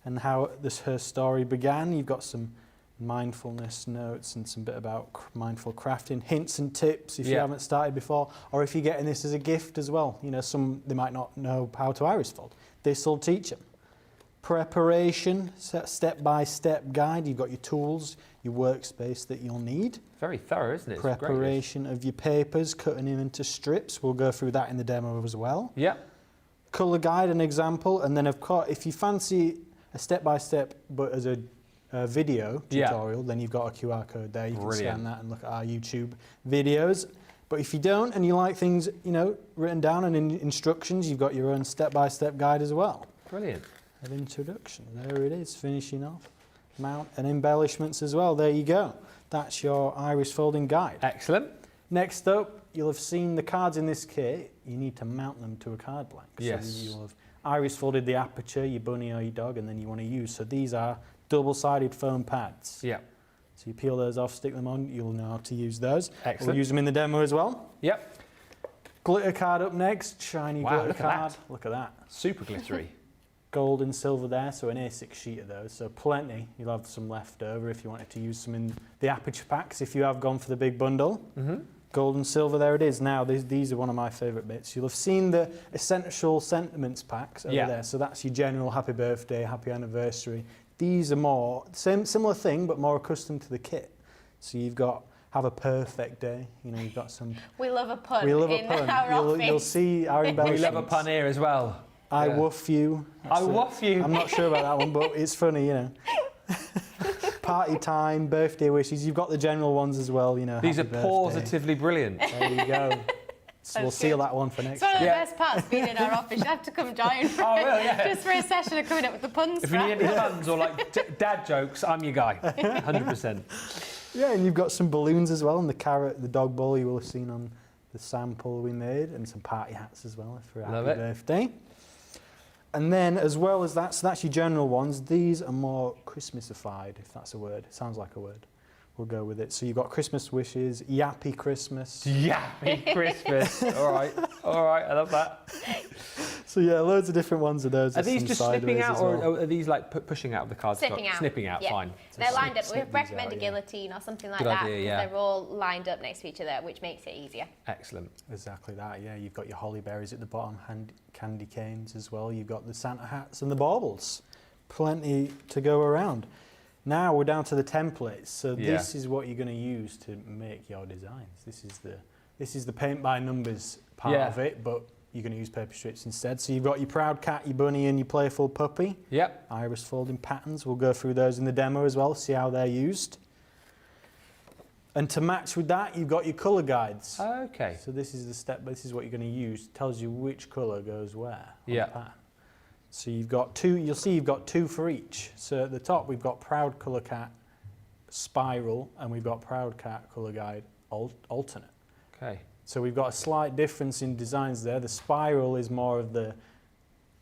and how her story began. You've got some mindfulness notes and some bit about mindful crafting, hints and tips if you haven't started before, or if you're getting this as a gift as well. They might not know how to iris fold. This will teach them. Preparation, step-by-step guide. You've got your tools, your workspace that you'll need. Very thorough, isn't it? Preparation of your papers, cutting them into strips. We'll go through that in the demo as well. Yep. Colour guide, an example, and then of course, if you fancy a step-by-step but as a video tutorial, then you've got a QR code there. You can scan that and look at our YouTube videos. But if you don't and you like things, written down and in instructions, you've got your own step-by-step guide as well. Brilliant. Of introduction. There it is, finishing off. Mount and embellishments as well. There you go. That's your iris folding guide. Excellent. Next up, you'll have seen the cards in this kit. You need to mount them to a card blank. Yes. So you'll have iris folded the aperture, your bunny or your dog, and then you want to use. So these are double-sided foam pads. Yeah. So you peel those off, stick them on. You'll know how to use those. Excellent. We'll use them in the demo as well. Yep. Glitter card up next, shiny Wow, glitter look at card. that. Look at that. Super glittery. Gold and silver there, so an A6 sheet of those, so plenty. You'll have some left over if you wanted to use some in the aperture packs if you have gone for the big bundle. Gold and silver, there it is. Now, these are one of my favourite bits. You'll have seen the essential sentiments packs over there, so that's your general happy birthday, happy anniversary. These are more, similar thing, but more accustomed to the kit. So you've got have a perfect day. You know, you've got some... We love a pun We love a in pun. our office. You'll see our We embellishments. love a pun here as well. I Yeah. woof you. I woof you. I'm not sure about that one, but it's funny, you know. Party time, birthday wishes. You've got the general ones as well, you know. These are happy birthday. positively brilliant. There you go. So we'll seal that one for next It's one of the year. best parts being in our office. You have to come join for Oh, really? Yeah. just for a session of coming up with the puns. If you need any puns or like dad jokes, I'm your guy. 100%. Yeah, and you've got some balloons as well, and the carrot, the dog ball you will have seen on the sample we made, and some party hats as well for a Love happy it. birthday. And then, as well as that, so that's your general ones. These are more Christmasified, if that's a word. It sounds like a word. We'll go with it. So you've got Christmas wishes, Yappy Christmas. Yappy Christmas. All right, I love that. So yeah, loads of different ones of those. Are There's these some just slipping sideways out, as or well. are these like pushing out of the card? Snipping out. Snipping out, Yeah. fine. They're lined up. snip We these recommend out, a yeah. guillotine or something like Good that. idea, yeah. They're all lined up next to each other, which makes it easier. Excellent. Exactly that, yeah. You've got your holly berries at the bottom, candy canes as well. You've got the Santa hats and the baubles. Plenty to go around. Now we're down to the templates. So this is what you're going to use to make your designs. This is the paint by numbers part of it, but you're going to use paper strips instead. So you've got your proud cat, your bunny, and your playful puppy. Yep. Iris folding patterns. We'll go through those in the demo as well, see how they're used. And to match with that, you've got your colour guides. Okay. So this is the step, this is what you're going to use. It tells you which colour goes where on Yeah. the pattern. So you've got two, you'll see you've got two for each. So at the top we've got Proud Colour Cat Spiral, and we've got Proud Cat Colour Guide Alternate. Okay. So we've got a slight difference in designs there. The Spiral is more of the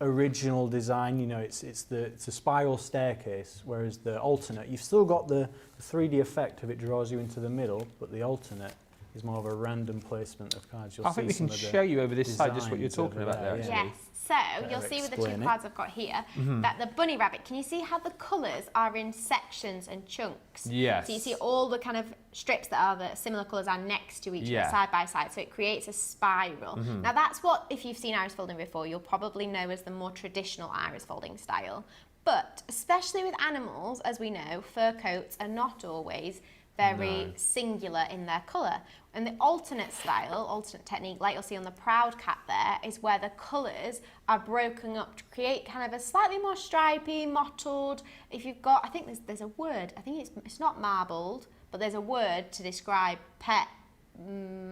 original design, you know, it's a spiral staircase, whereas the alternate, you've still got the 3D effect of it draws you into the middle, but the alternate is more of a random placement of cards. You'll I think we can show you over this side just what you're designs talking over about there. there, Actually. yeah. Yes. So you'll see with the two explain it. cards I've got here that the bunny rabbit, can you see how the colours are in sections and chunks? Yes. So you see all the kind of strips that are the similar colours are next to each other side by side, so it creates a spiral. Now that's what, if you've seen iris folding before, you'll probably know as the more traditional iris folding style. But especially with animals, as we know, fur coats are not always very singular in their colour. And the alternate style, alternate technique, like you'll see on the Proud Cat there, is where the colours are broken up to create kind of a slightly more stripy, mottled. If you've got, I think there's a word, I think it's not marbled, but there's a word to describe pet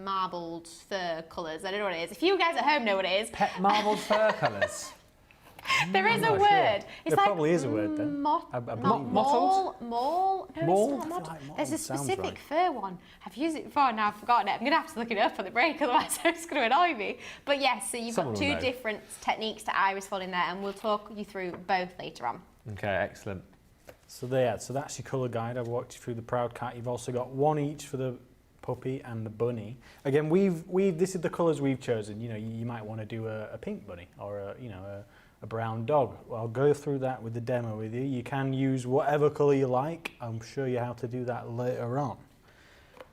marbled fur colours. I don't know what it is. If you guys at home know what it is. Pet marbled fur colours. There is a not word. sure. It's There like probably is a word then. I believe Mottled? Mole? No, Mole? it's not mottled. like There's a mottled sounds specific right. fur one. I've used it before and now I've forgotten it. I'm going to have to look it up on the break, otherwise it's going to annoy me. But yes, so you've Someone got will two know. different techniques to iris folding there, and we'll talk you through both later on. Okay, excellent. So so that's your colour guide. I've walked you through the Proud Cat. You've also got one each for the puppy and the bunny. Again, this is the colours we've chosen. You know, you might want to do a pink bunny or a brown dog. Well, I'll go through that with the demo with you. You can use whatever colour you like. I'll show you how to do that later on.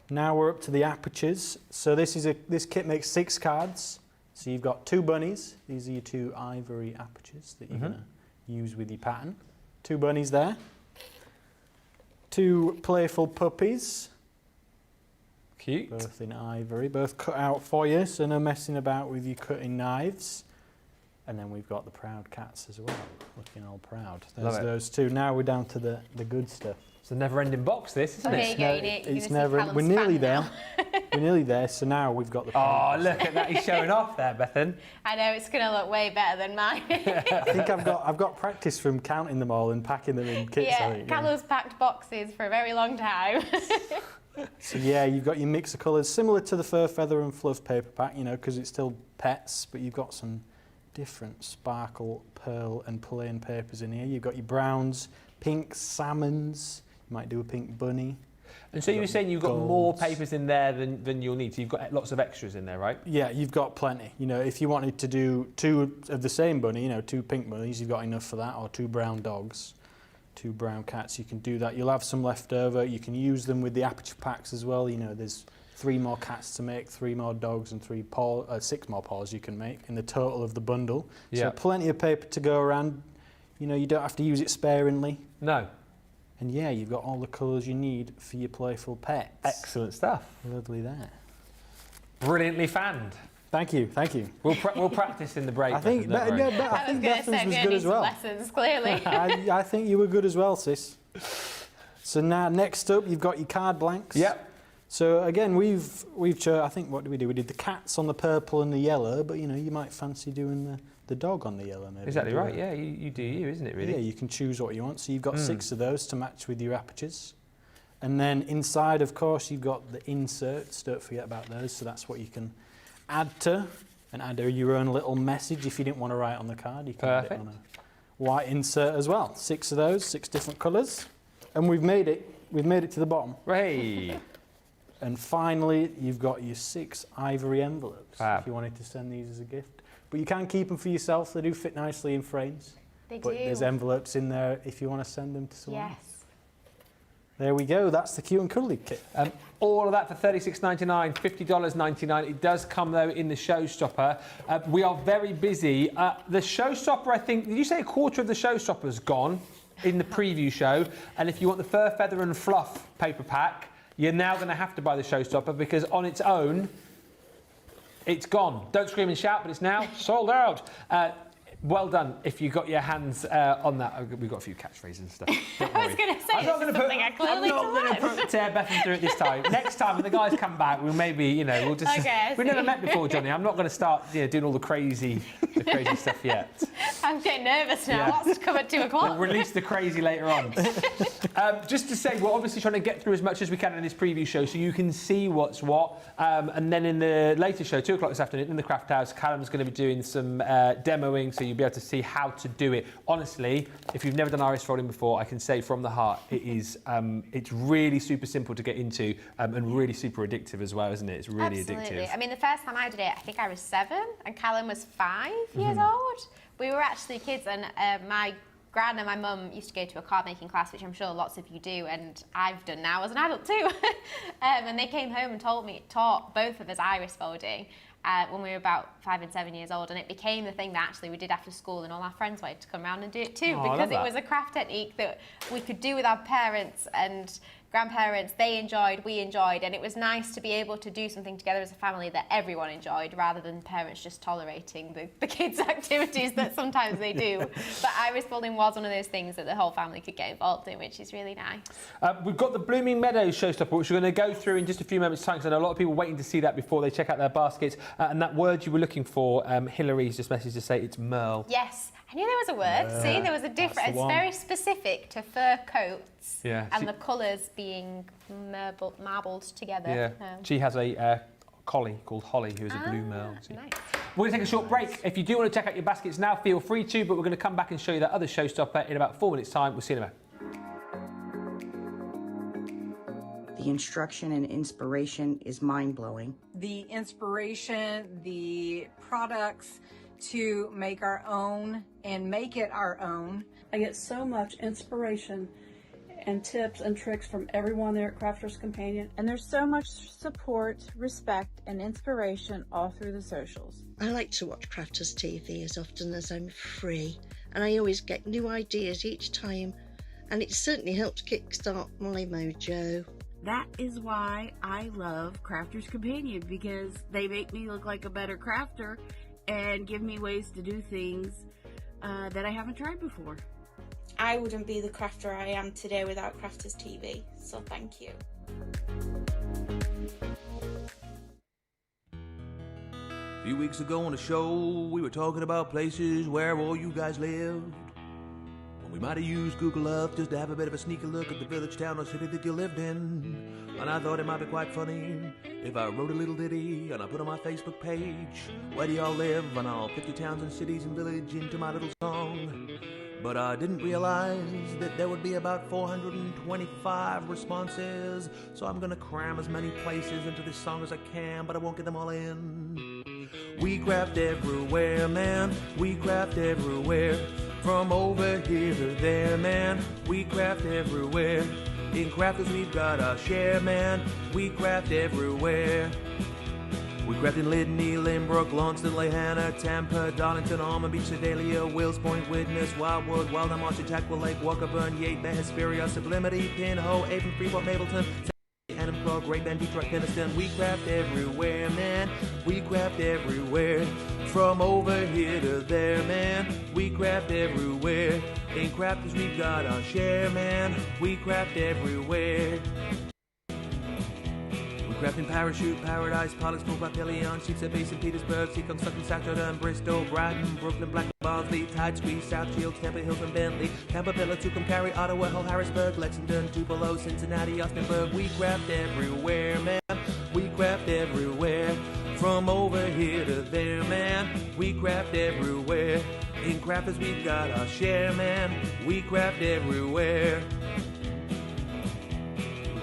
Now we're up to the apertures. So this kit makes 6 cards. So you've got 2 bunnies. These are your 2 ivory apertures that you're going to use with your pattern. 2 bunnies there. 2 playful puppies. Cute. Both in ivory, both cut out for you, so no messing about with your cutting knives. And then we've got the Proud Cats as well, looking all proud. There's Love it. those 2. Now we're down to the good stuff. It's a never-ending box, this, isn't Okay, it? you go, Nick. You're It's gonna see never. Callum's We're nearly fan there. now. We're nearly there. So now we've got the. Oh, paint. look at that. He's showing off there, Bethan. I know, it's going to look way better than mine. I think I've got practice from counting them all and packing them in kits. I Yeah, think, Callum's packed boxes for a very long time. So yeah, you've got your mix of colours, similar to the fur, feather and fluff paper pack, you know, because it's still pets, but you've got some different sparkle, pearl and plain papers in here. You've got your browns, pinks, salmons, you might do a pink bunny. And so you were saying you've got more papers in there than you'll need. So you've got lots of extras in there, right? Yeah, you've got plenty. You know, if you wanted to do 2 of the same bunny, you know, 2 pink bunnies, you've got enough for that, or 2 brown dogs, 2 brown cats, you can do that. You'll have some left over. You can use them with the aperture packs as well. You know, there's 3 more cats to make, 3 more dogs, and 6 more paws you can make in the total of the bundle. Yeah. So plenty of paper to go around. You know, you don't have to use it sparingly. No. And yeah, you've got all the colours you need for your playful pets. Excellent stuff. Lovely there. Brilliantly fanned. Thank you, thank you. We'll practice in the break. I think, Bethan, don't worry. I think Bethan's was good as well. Lessons, clearly. I think you were good as well, sis. So now, next up, you've got your card blanks. Yep. So again, I think, what did we do? We did the cats on the purple and the yellow, but you know, you might fancy doing the dog on the yellow maybe. Exactly right, yeah, you do you, isn't it really? Yeah, you can choose what you want. So you've got 6 of those to match with your apertures. And then inside, of course, you've got the inserts, don't forget about those. So that's what you can add to, and add your own little message. If you didn't want to write on the card, you can add it on a white insert as well. 6 of those, 6 different colours. And we've made it to the bottom. Hey. And finally, you've got your 6 ivory envelopes, Fab. if you wanted to send these as a gift. But you can keep them for yourself. They do fit nicely in frames. They But do. there's envelopes in there if you want to send them to someone. Yes. There we go. That's the Cute and Cuddly kit. All of that for $36.99, $50.99. It does come, though, in the showstopper. We are very busy. The showstopper, I think, did you say a quarter of the showstopper's gone in the preview show? And if you want the Fur, Feather and Fluff paper pack, you're now going to have to buy the showstopper because on its own, it's gone. Don't scream and shout, but it's now sold out. Well done if you got your hands on that. We've got a few catchphrases and stuff. I was going to say, I'm not going to put Bethan through it this time. Next time when the guys come back, we'll maybe, you know, we'll just... Okay, we've never met before, Johnny. I'm not going to start doing all the crazy stuff yet. I'm getting nervous now. Yeah. What's to come at 2 o'clock? We'll release the crazy later on. Just to say, we're obviously trying to get through as much as we can in this preview show so you can see what's what. And then in the later show, 2 o'clock this afternoon, in the Craft House, Callum's going to be doing some demoing, so you'll be able to see how to do it. Honestly, if you've never done RS folding before, I can say from the heart, it is, it's really super simple to get into and really super addictive as well, isn't it? It's really addictive. I mean, the first time I did it, I think I was 7 and Callum was 5 years old. We were actually kids, and my gran and my mum used to go to a card making class, which I'm sure lots of you do, and I've done now as an adult too. And they came home and taught both of us iris folding when we were about 5 and 7 years old, and it became the thing that actually we did after school, and all our friends wanted to come around and do it too, because it was a craft technique that we could do with our parents and grandparents. They enjoyed, we enjoyed, and it was nice to be able to do something together as a family that everyone enjoyed, rather than parents just tolerating the kids' activities that sometimes they do. But iris folding was one of those things that the whole family could get involved in, which is really nice. We've got the Blooming Meadows showstopper, which we're going to go through in just a few moments' time, because I know a lot of people waiting to see that before they check out their baskets. And that word you were looking for, Hillary's just messaged to say it's merle. Yes. I knew there was a word. See, there was a difference. It's very specific to fur coats, and the colours being marbled together. Yeah. She has a collie called Holly, who is a blue merle. Nice. We're going to take a short break. If you do want to check out your baskets now, feel free to, but we're going to come back and show you that other showstopper in about 4 minutes' time. We'll see you in a minute. The instruction and inspiration is mind-blowing. The inspiration, the products to make our own and make it our own. I get so much inspiration and tips and tricks from everyone there at Crafters Companion. And there's so much support, respect, and inspiration all through the socials. I like to watch Crafters TV as often as I'm free, and I always get new ideas each time, and it certainly helps kickstart my mojo. That is why I love Crafters Companion, because they make me look like a better crafter and give me ways to do things that I haven't tried before. I wouldn't be the crafter I am today without Crafters TV, so thank you. A few weeks ago on the show, we were talking about places where all you guys lived. Well, we might have used Google Earth just to have a bit of a sneaky look at the village, town, or city that you lived in. And I thought it might be quite funny if I wrote a little ditty and I put on my Facebook page, where do y'all live? And I'll put your towns and cities and village into my little song. but I didn't realize that there would be about 425 responses. So I'm gonna cram as many places into this song as I can, but I won't get them all in. We craft everywhere, man. We craft everywhere. From over here to there, man. We craft everywhere. In crafters we've got our share, man. We craft everywhere. We craft in Lydney, Lynbrook, Launceston, Lehana, Tampa, Darlington, Almond Beach, Sedalia, Wills Point, Widnes, Wildwood, Wildham, Archer, Jackwell Lake, Walkerburn, Yate, Bay, Hesperia, Sublimity, Pinhole, Avon, Freeport, Mapleton, Annandale, Great Bend, Detroit, Keniston. We craft everywhere, man. We craft everywhere. From over here to there, man. We craft everywhere. In crafters we've got our share, man. We craft everywhere. We craft in Parachute, Paradise, Pollux, Papillion, Sheepshead Bay, St. Petersburg, Seacon, Sutton, Saturday, Bristol, Brighton, Brooklyn, Black, Barnsley, Tide Squeeze, South Shields, Temple Hills and Bentley, Tampa, Villa, Tucumcari, Cary, Ottawa, Hull, Harrisburg, Lexington, Tupelo, Cincinnati, Austinburg. We craft everywhere, man. We craft everywhere. From over here to there, man. We craft everywhere. In crafters we've got our share, man. We craft everywhere.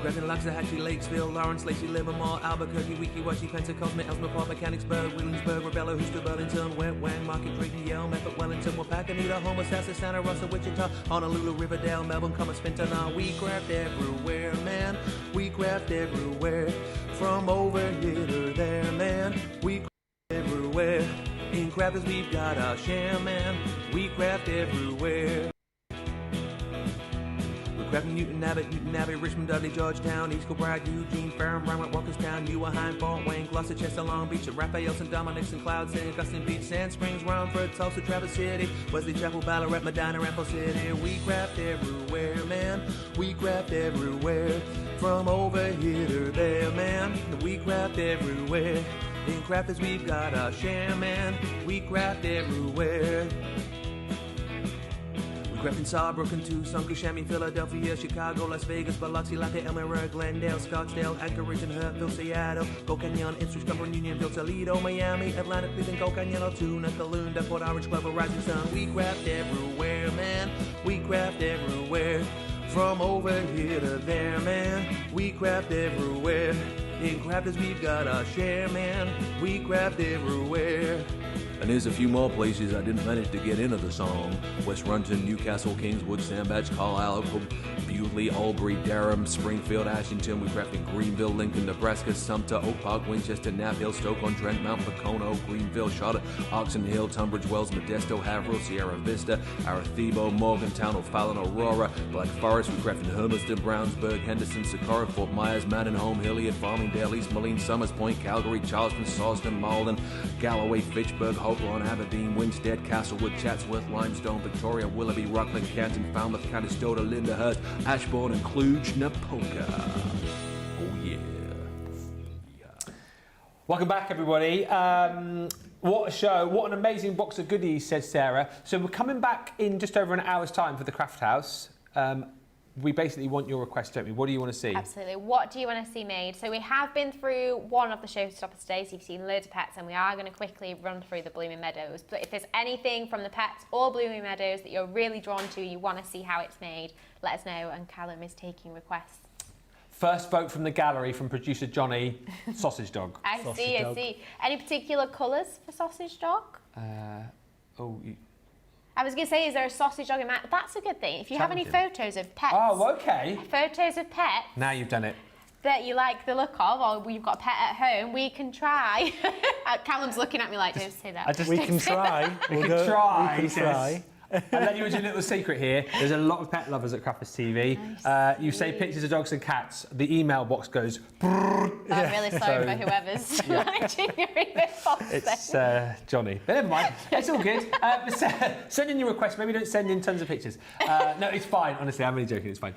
Grafton, Loxahatchee, Lakesville, Lawrence, Lacey, Livermore, Albuquerque, Weeki-Wachee, Pensacola, Elsmere, Mechanicsburg, Williamsburg, Rebella, Houston, Burlington, Wet Wang, Market, Drayton, Yale, Medford, Wellington, Wapakoneta, Homer, Sassa, Santa Rosa, Wichita, Honolulu, Riverdale, Melbourne, Commerce, Fentanyl. We craft everywhere, man. We craft everywhere. From over here to there, man. We craft everywhere. In crafters we've got our share, man. We craft everywhere. Grafton, Newton Abbey, Richmond, Dudley, Georgetown, East Kilbride, Eugene, Ferrum, Round, Walkerstown, Newarheim, Fort Wayne, Gloucester, Chester, Long Beach, Raphael, St. Dominic, St. Cloud, St. Augustine Beach, Sand Springs, Romford, Tulsa, Traverse City, Wesley Chapel, Ballarat, Medina, Rampo City. We craft everywhere, man. We craft everywhere. From over here to there, man. We craft everywhere. In crafters we've got our share, man. We craft everywhere. Craft in Sawbrook, Tucson, Kissimmee, Philadelphia, Chicago, Las Vegas, Biloxi, Latte, Elmira, Glendale, Scottsdale, Anchorage, and Hurtville, Seattle, Gold Canyon, Ipswich, Cumberland, Unionville, Toledo, Miami, Atlanta, Cleveland, Gold Canyon, Altoona, Calounda, Port Orange, Clover, Rising Sun. We craft everywhere, man. We craft everywhere. From over here to there, man. We craft everywhere. In crafters we've got our share, man. We craft everywhere. And there's a few more places I didn't manage to get into the song. West Runton, Newcastle, Kingswood, Sandbach, Carlisle, Bewley, Albury, Durham, Springfield, Ashington. We craft in Greenville, Lincoln, Nebraska, Sumter, Oak Park, Winchester, Knapp Hill, Stoke-on-Trent, Mount Pocono, Greenville, Charlotte, Oxon Hill, Tunbridge Wells, Modesto, Haverhill, Sierra Vista, Arecibo, Morgantown, O'Fallon, Aurora, Black Forest. We craft in Hermiston, Brownsburg, Henderson, Socorro, Fort Myers, Mandenholm, Hilliard, Farmingdale, East Moline, Summers Point, Calgary, Charleston, Salisbury, Malden, Galloway, Fitchburg, Hopewell, Aberdeen, Winstead, Castlewood, Chatsworth, Limestone, Victoria, Willoughby, Rockland, Canton, Falmouth, Conestoga, Lyndhurst, Ashbourne, and Cluj-Napoca. Oh yeah. Welcome back, everybody. What a show. What an amazing box of goodies, says Sarah. So we're coming back in just over an hour's time for the Craft House. We basically want your request, don't we? What do you want to see? Absolutely. What do you want to see made? So we have been through one of the showstoppers today, so you've seen loads of pets, and we are going to quickly run through the Blooming Meadows. But if there's anything from the pets or Blooming Meadows that you're really drawn to, you want to see how it's made, let us know, and Callum is taking requests. First vote from the gallery from producer Johnny, sausage dog. I see. Any particular colours for sausage dog? I was going to say, is there a sausage dog in mind? That's a good thing. If you have any photos of pets. Oh, okay. Photos of pets. Now you've done it. That you like the look of, or you've got a pet at home, we can try. Callum's looking at me like, don't say that. We can try. We can try, he says. I'll let you into a little secret here. There's a lot of pet lovers at Crafters TV. Nice. You say pictures of dogs and cats, the email box goes... I'm really sorry for whoever's managing your email box. It's Johnny. But never mind. It's all good. Send in your request. Maybe don't send in tons of pictures. No, it's fine. Honestly, I'm only joking. It's fine.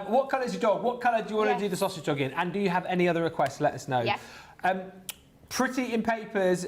What colour is your dog? What colour do you want to do the sausage dog in? And do you have any other requests? Let us know. Yeah. Pretty in Papers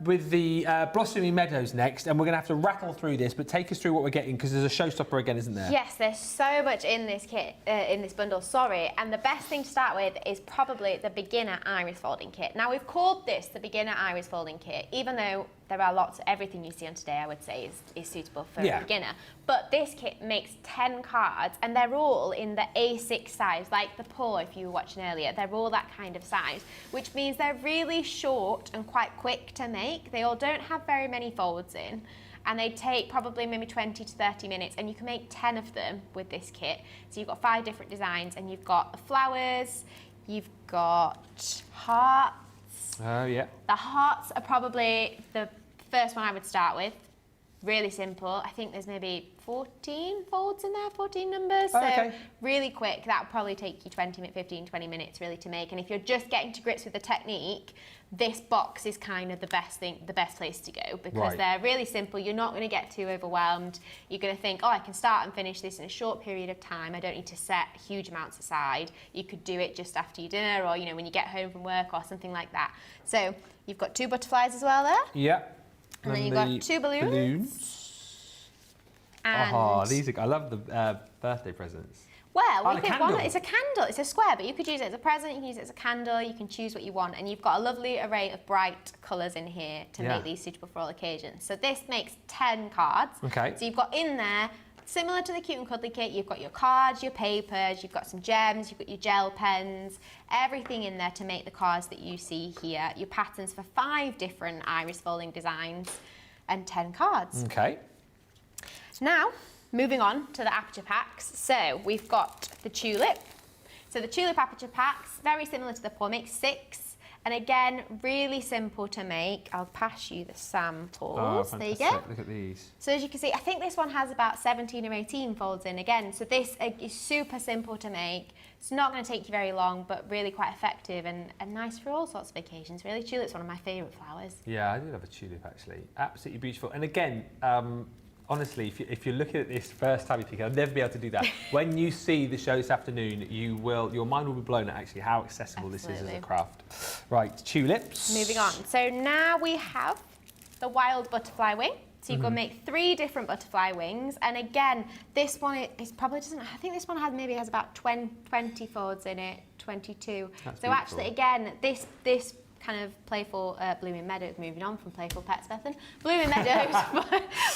with the Blossoming Meadows next, and we're going to have to rattle through this, but take us through what we're getting, because there's a showstopper again, isn't there? Yes, there's so much in this kit, in this bundle, sorry. And the best thing to start with is probably the beginner iris folding kit. Now, we've called this the beginner iris folding kit, even though there are lots, everything you see on today, I would say, is suitable for a beginner. But this kit makes 10 cards, and they're all in the A6 size, like the paw, if you were watching earlier. They're all that kind of size, which means they're really short and quite quick to make. They all don't have very many folds in, and they take probably maybe 20 to 30 minutes, and you can make 10 of them with this kit. So you've got 5 different designs, and you've got the flowers, you've got hearts. Oh, yeah. The hearts are probably the first one I would start with. Really simple. I think there's maybe 14 folds in there, 14 numbers. Oh, so okay. really quick. That would probably take you 15, 20 minutes really to make. And if you're just getting to grips with the technique, this box is kind of the best place to go, because they're really simple. You're not going to get too overwhelmed. You're going to think, oh, I can start and finish this in a short period of time. I don't need to set huge amounts aside. You could do it just after your dinner, or when you get home from work or something like that. So you've got 2 butterflies as well there. Yeah. And then you've got 2 balloons. And these are, I love the birthday presents. Well, we could it's a candle, it's a square, but you could use it as a present, you can use it as a candle, you can choose what you want, and you've got a lovely array of bright colours in here to make these suitable for all occasions. So this makes 10 cards. Okay. So you've got in there, similar to the Cute and Cuddly kit, you've got your cards, your papers, you've got some gems, you've got your gel pens, everything in there to make the cards that you see here. Your patterns for 5 different iris folding designs and 10 cards. Okay. Now, moving on to the aperture packs. So we've got the tulip. So the tulip aperture packs, very similar to the paw, make 6. And again, really simple to make. I'll pass you the samples. There you go. Look at these. So as you can see, I think this one has about 17 or 18 folds in again. So this is super simple to make. It's not going to take you very long, but really quite effective and nice for all sorts of occasions, really. Tulip's one of my favourite flowers. Yeah, I do love a tulip, actually. Absolutely beautiful. And again, honestly, if you're looking at this first time you pick it, I'll never be able to do that. When you see the show this afternoon, your mind will be blown at actually how accessible this is as a craft. Right, tulips. Moving on. So now we have the wild butterfly wing. So you've got to make 3 different butterfly wings. And again, this one is probably doesn't, I think this one has about 20 folds in it, 22. That's so beautiful. Actually, again, this kind of playful Blooming Meadows, moving on from Playful Pets, Bethan. Blooming Meadows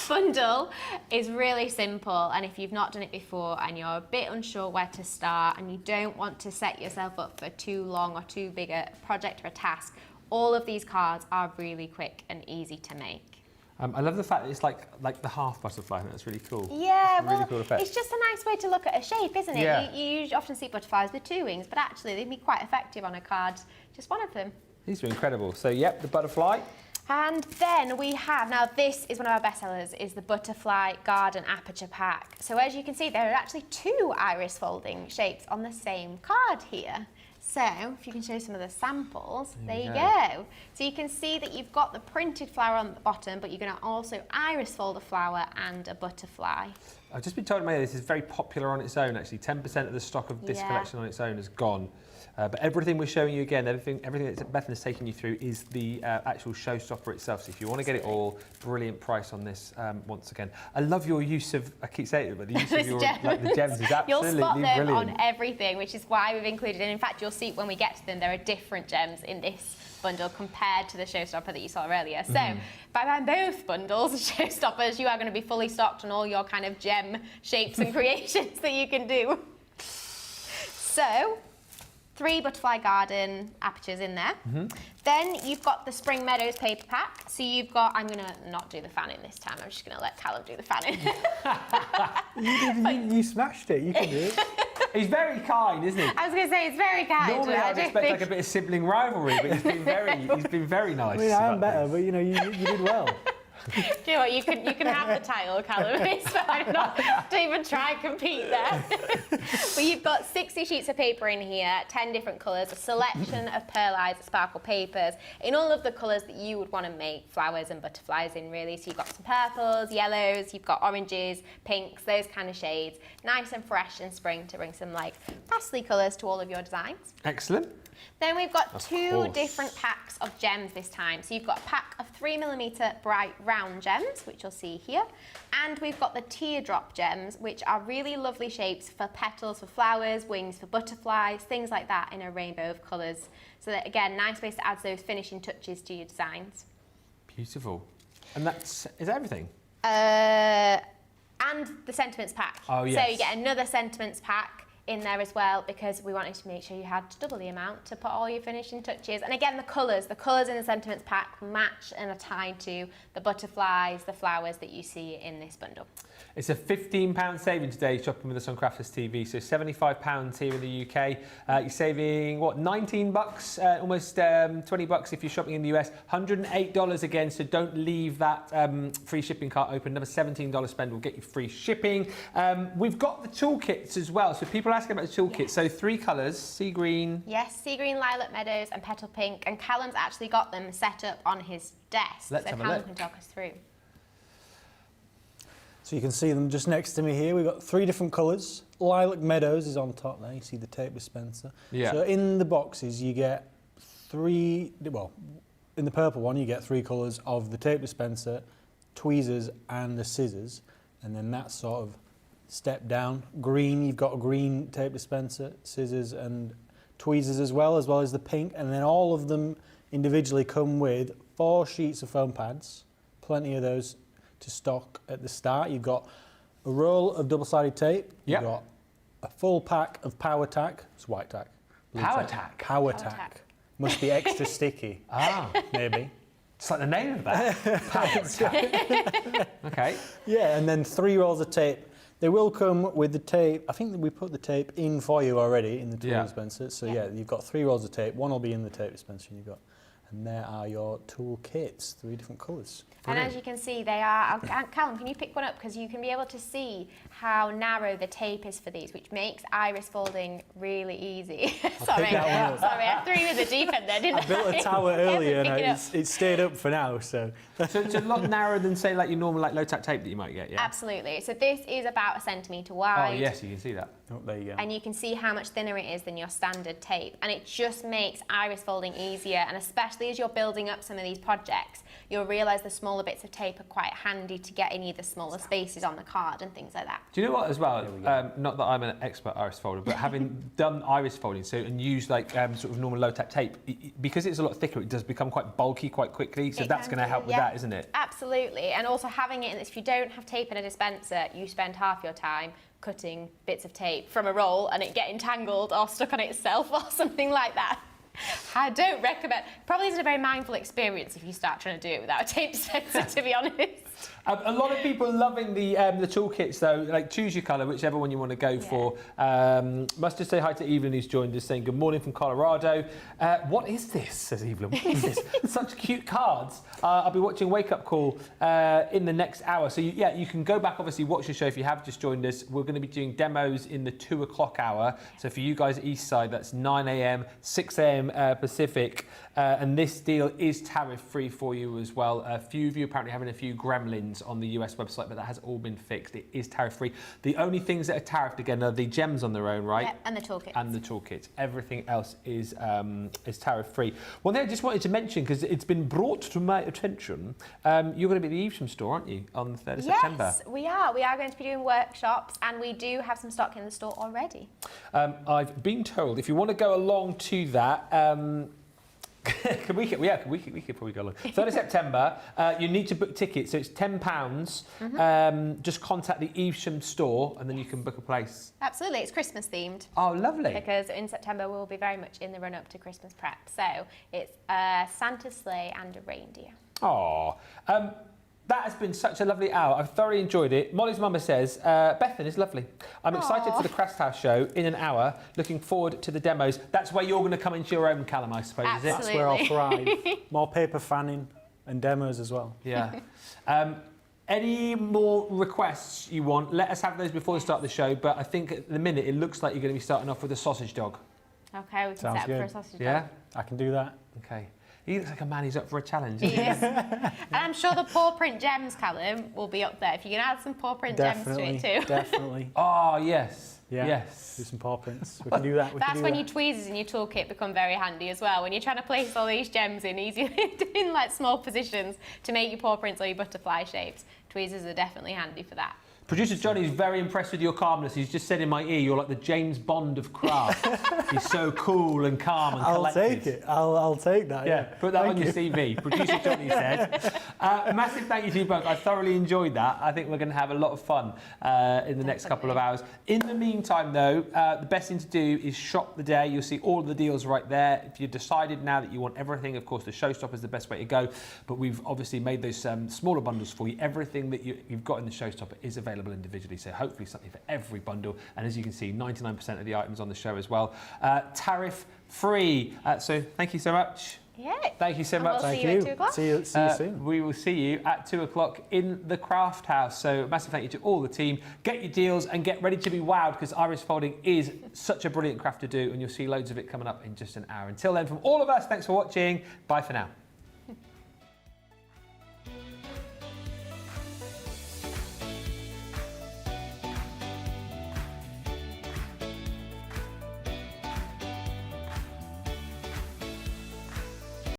bundle is really simple, and if you've not done it before and you're a bit unsure where to start and you don't want to set yourself up for too long or too big a project or a task, all of these cards are really quick and easy to make. I love the fact that it's like the half butterfly. I think that's really cool. Yeah, it's a really cool effect. It's just a nice way to look at a shape, isn't it? Yeah. You often see butterflies with 2 wings, but actually they'd be quite effective on a card, just one of them. These are incredible. So, yep, the butterfly. And then we have, now this is one of our best sellers, is the Butterfly Garden Aperture Pack. So as you can see, there are actually 2 iris folding shapes on the same card here. So if you can show some of the samples, there you go. So you can see that you've got the printed flower on the bottom, but you're going to also iris fold a flower and a butterfly. I've just been told, Maya, this is very popular on its own, actually. 10% of the stock of this collection on its own is gone. But everything we're showing you again, everything that Bethan is taking you through is the actual showstopper itself. So if you want to get it all, brilliant price on this once again. I love your use of, I keep saying it, but the use of your, like the gems is absolutely You'll spot them brilliant. on everything, which is why we've included, and in fact you'll see when we get to them, there are different gems in this bundle compared to the showstopper that you saw earlier. So by buying both bundles of showstoppers, you are going to be fully stocked on all your kind of gem shapes and creations that you can do. So 3 Butterfly Garden apertures in there. Then you've got the Spring Meadows paper pack. So you've got, I'm going to not do the fanning this time. I'm just going to let Callum do the fanning. You smashed it. You can do it. He's very kind, isn't he? I was going to say, it's very kind. Normally I'd expect like a bit of sibling rivalry, but he's been very nice. I mean, I am better, but you did well. Do you know what, you can have the title, Callum. It's fine. Don't even try and compete there. But you've got 60 sheets of paper in here, 10 different colours, a selection of pearlized sparkle papers in all of the colours that you would want to make flowers and butterflies in, really. So you've got some purples, yellows, you've got oranges, pinks, those kind of shades. Nice and fresh in spring to bring some like pastel colours to all of your designs. Excellent. Then we've got two different packs of gems this time. So you've got a pack of 3mm bright round gems, which you'll see here. And we've got the teardrop gems, which are really lovely shapes for petals for flowers, wings for butterflies, things like that in a rainbow of colours. So that, again, nice ways to add those finishing touches to your designs. Beautiful. And is that everything? And the sentiments pack. Oh, yes. So you get another sentiments pack in there as well, because we wanted to make sure you had double the amount to put all your finishing touches. And again, the colours in the sentiments pack match and are tied to the butterflies, the flowers that you see in this bundle. It's a £15 saving today shopping with us on Crafters TV. So £75 here in the UK. You're saving, what, $19? Almost $20 if you're shopping in the US. $108 again, so don't leave that free shipping cart open. Another $17 spend will get you free shipping. We've got the toolkits as well. So people are asking about the toolkit. Yes. So 3 colours, sea green. Yes, sea green, lilac meadows and petal pink. And Callum's actually got them set up on his desk. Let's have a Callum look. can talk us through. So you can see them just next to me here. We've got 3 different colours. Lilac Meadows is on top there. You see the tape dispenser. Yeah. So in the boxes you get 3, well, in the purple one you get 3 colours of the tape dispenser, tweezers and the scissors. And then that sort of step down. Green, you've got a green tape dispenser, scissors and tweezers as well as the pink. And then all of them individually come with 4 sheets of foam pads. Plenty of those to stock at the start. You've got a roll of double-sided tape. Yep. You've got a full pack of power tack. It's white tack. Power tack? Power tack. Must be extra sticky. Ah. Maybe. It's like the name of that. Power tack. Okay. Yeah, and then 3 rolls of tape. They will come with the tape. I think that we put the tape in for you already in the tool dispenser. So yeah, you've got 3 rolls of tape. 1 will be in the tape dispenser. And there are your tool kits, 3 different colours. And as you can see, they are... Callum, can you pick one up? Because you can be able to see how narrow the tape is for these, which makes iris folding really easy. Sorry, I threw you in the deep end there, didn't I? I built a tower earlier and it stayed up for now, so... So it's a lot narrower than, say, like your normal low-tack tape that you might get, yeah? Absolutely. So this is about 1 centimetre wide. Oh, yes, you can see that. Oh, there you go. And you can see how much thinner it is than your standard tape. And it just makes iris folding easier. And especially as you're building up some of these projects, you'll realise the smaller bits of tape are quite handy to get in either smaller spaces on the card and things like that. Do you know what as well? Not that I'm an expert iris folder, but having done iris folding and used like sort of normal low-tack tape, because it's a lot thicker, it does become quite bulky quite quickly. So that's going to help with that, isn't it? Absolutely. And also having it, if you don't have tape in a dispenser, you spend half your time cutting bits of tape from a roll and it getting tangled or stuck on itself or something like that. I don't recommend. Probably isn't a very mindful experience if you start trying to do it without a tape dispenser, to be honest. A lot of people loving the toolkits though. Like choose your colour, whichever one you want to go for. Must just say hi to Evelyn, who's joined us, saying good morning from Colorado. What is this? Says Evelyn. What is this? Such cute cards. I'll be watching Wake Up Call in the next hour. So you can go back, obviously watch the show if you have just joined us. We're going to be doing demos in the 2 o'clock hour. So for you guys East Side, that's 9 a.m, 6 a.m. Pacific. And this deal is tariff free for you as well. A few of you apparently having a few gremlins on the US website, but that has all been fixed. It is tariff free. The only things that are tariffed again are the gems on their own, right? Yep, and the toolkits. And the toolkits. Everything else is tariff free. One thing I just wanted to mention, because it's been brought to my attention, you're going to be at the Evesham store, aren't you, on the 3rd of September? Yes, we are. We are going to be doing workshops, and we do have some stock in the store already. I've been told if you want to go along to that. we could probably go along. 3rd of September, you need to book tickets, so it's £10. Just contact the Evesham store and then you can book a place. Absolutely, it's Christmas themed. Oh, lovely. Because in September we'll be very much in the run up to Christmas prep. So it's Santa's sleigh and a reindeer. Oh, that has been such a lovely hour. I've thoroughly enjoyed it. Molly's mama says, Bethan is lovely. I'm excited for the Crafts House show in an hour. Looking forward to the demos. That's where you're going to come into your own, Callum, I suppose, Absolutely. is it? That's where I'll thrive. More paper fanning and demos as well. Yeah. Any more requests you want, let us have those before the start of the show. But I think at the minute, it looks like you're going to be starting off with a sausage dog. Okay, we can Sounds set up good. for a sausage Yeah? dog. I can do that. Okay. He looks like a man who's up for a challenge. He is. And I'm sure the paw print gems, Callum, will be up there. If you can add some paw print gems to it too. Definitely. Oh, yes. Yeah. Yes. Do some paw prints. We can do that. That's when your tweezers in your toolkit become very handy as well. When you're trying to place all these gems in in like small positions to make your paw prints or your butterfly shapes, tweezers are definitely handy for that. Producer Johnny's very impressed with your calmness. He's just said in my ear, you're like the James Bond of craft. He's so cool and calm and collected. I'll take it. I'll take that. Yeah, put that on your CV. Producer Johnny said. Massive thank you to you both. I thoroughly enjoyed that. I think we're going to have a lot of fun in the next couple of hours. In the meantime, though, the best thing to do is shop the day. You'll see all of the deals right there. If you've decided now that you want everything, of course, the Showstopper is the best way to go. But we've obviously made those smaller bundles for you. Everything that you've got in the Showstopper is available individually, so hopefully something for every bundle. And as you can see, 99% of the items on the show as well, tariff free. So thank you so much. Yeah. Thank you so much. We'll see you at 2 o'clock. See you soon. We will see you at 2 o'clock in the Craft House. So massive thank you to all the team. Get your deals and get ready to be wowed, because iris folding is such a brilliant craft to do, and you'll see loads of it coming up in just an hour. Until then, from all of us, thanks for watching. Bye for now.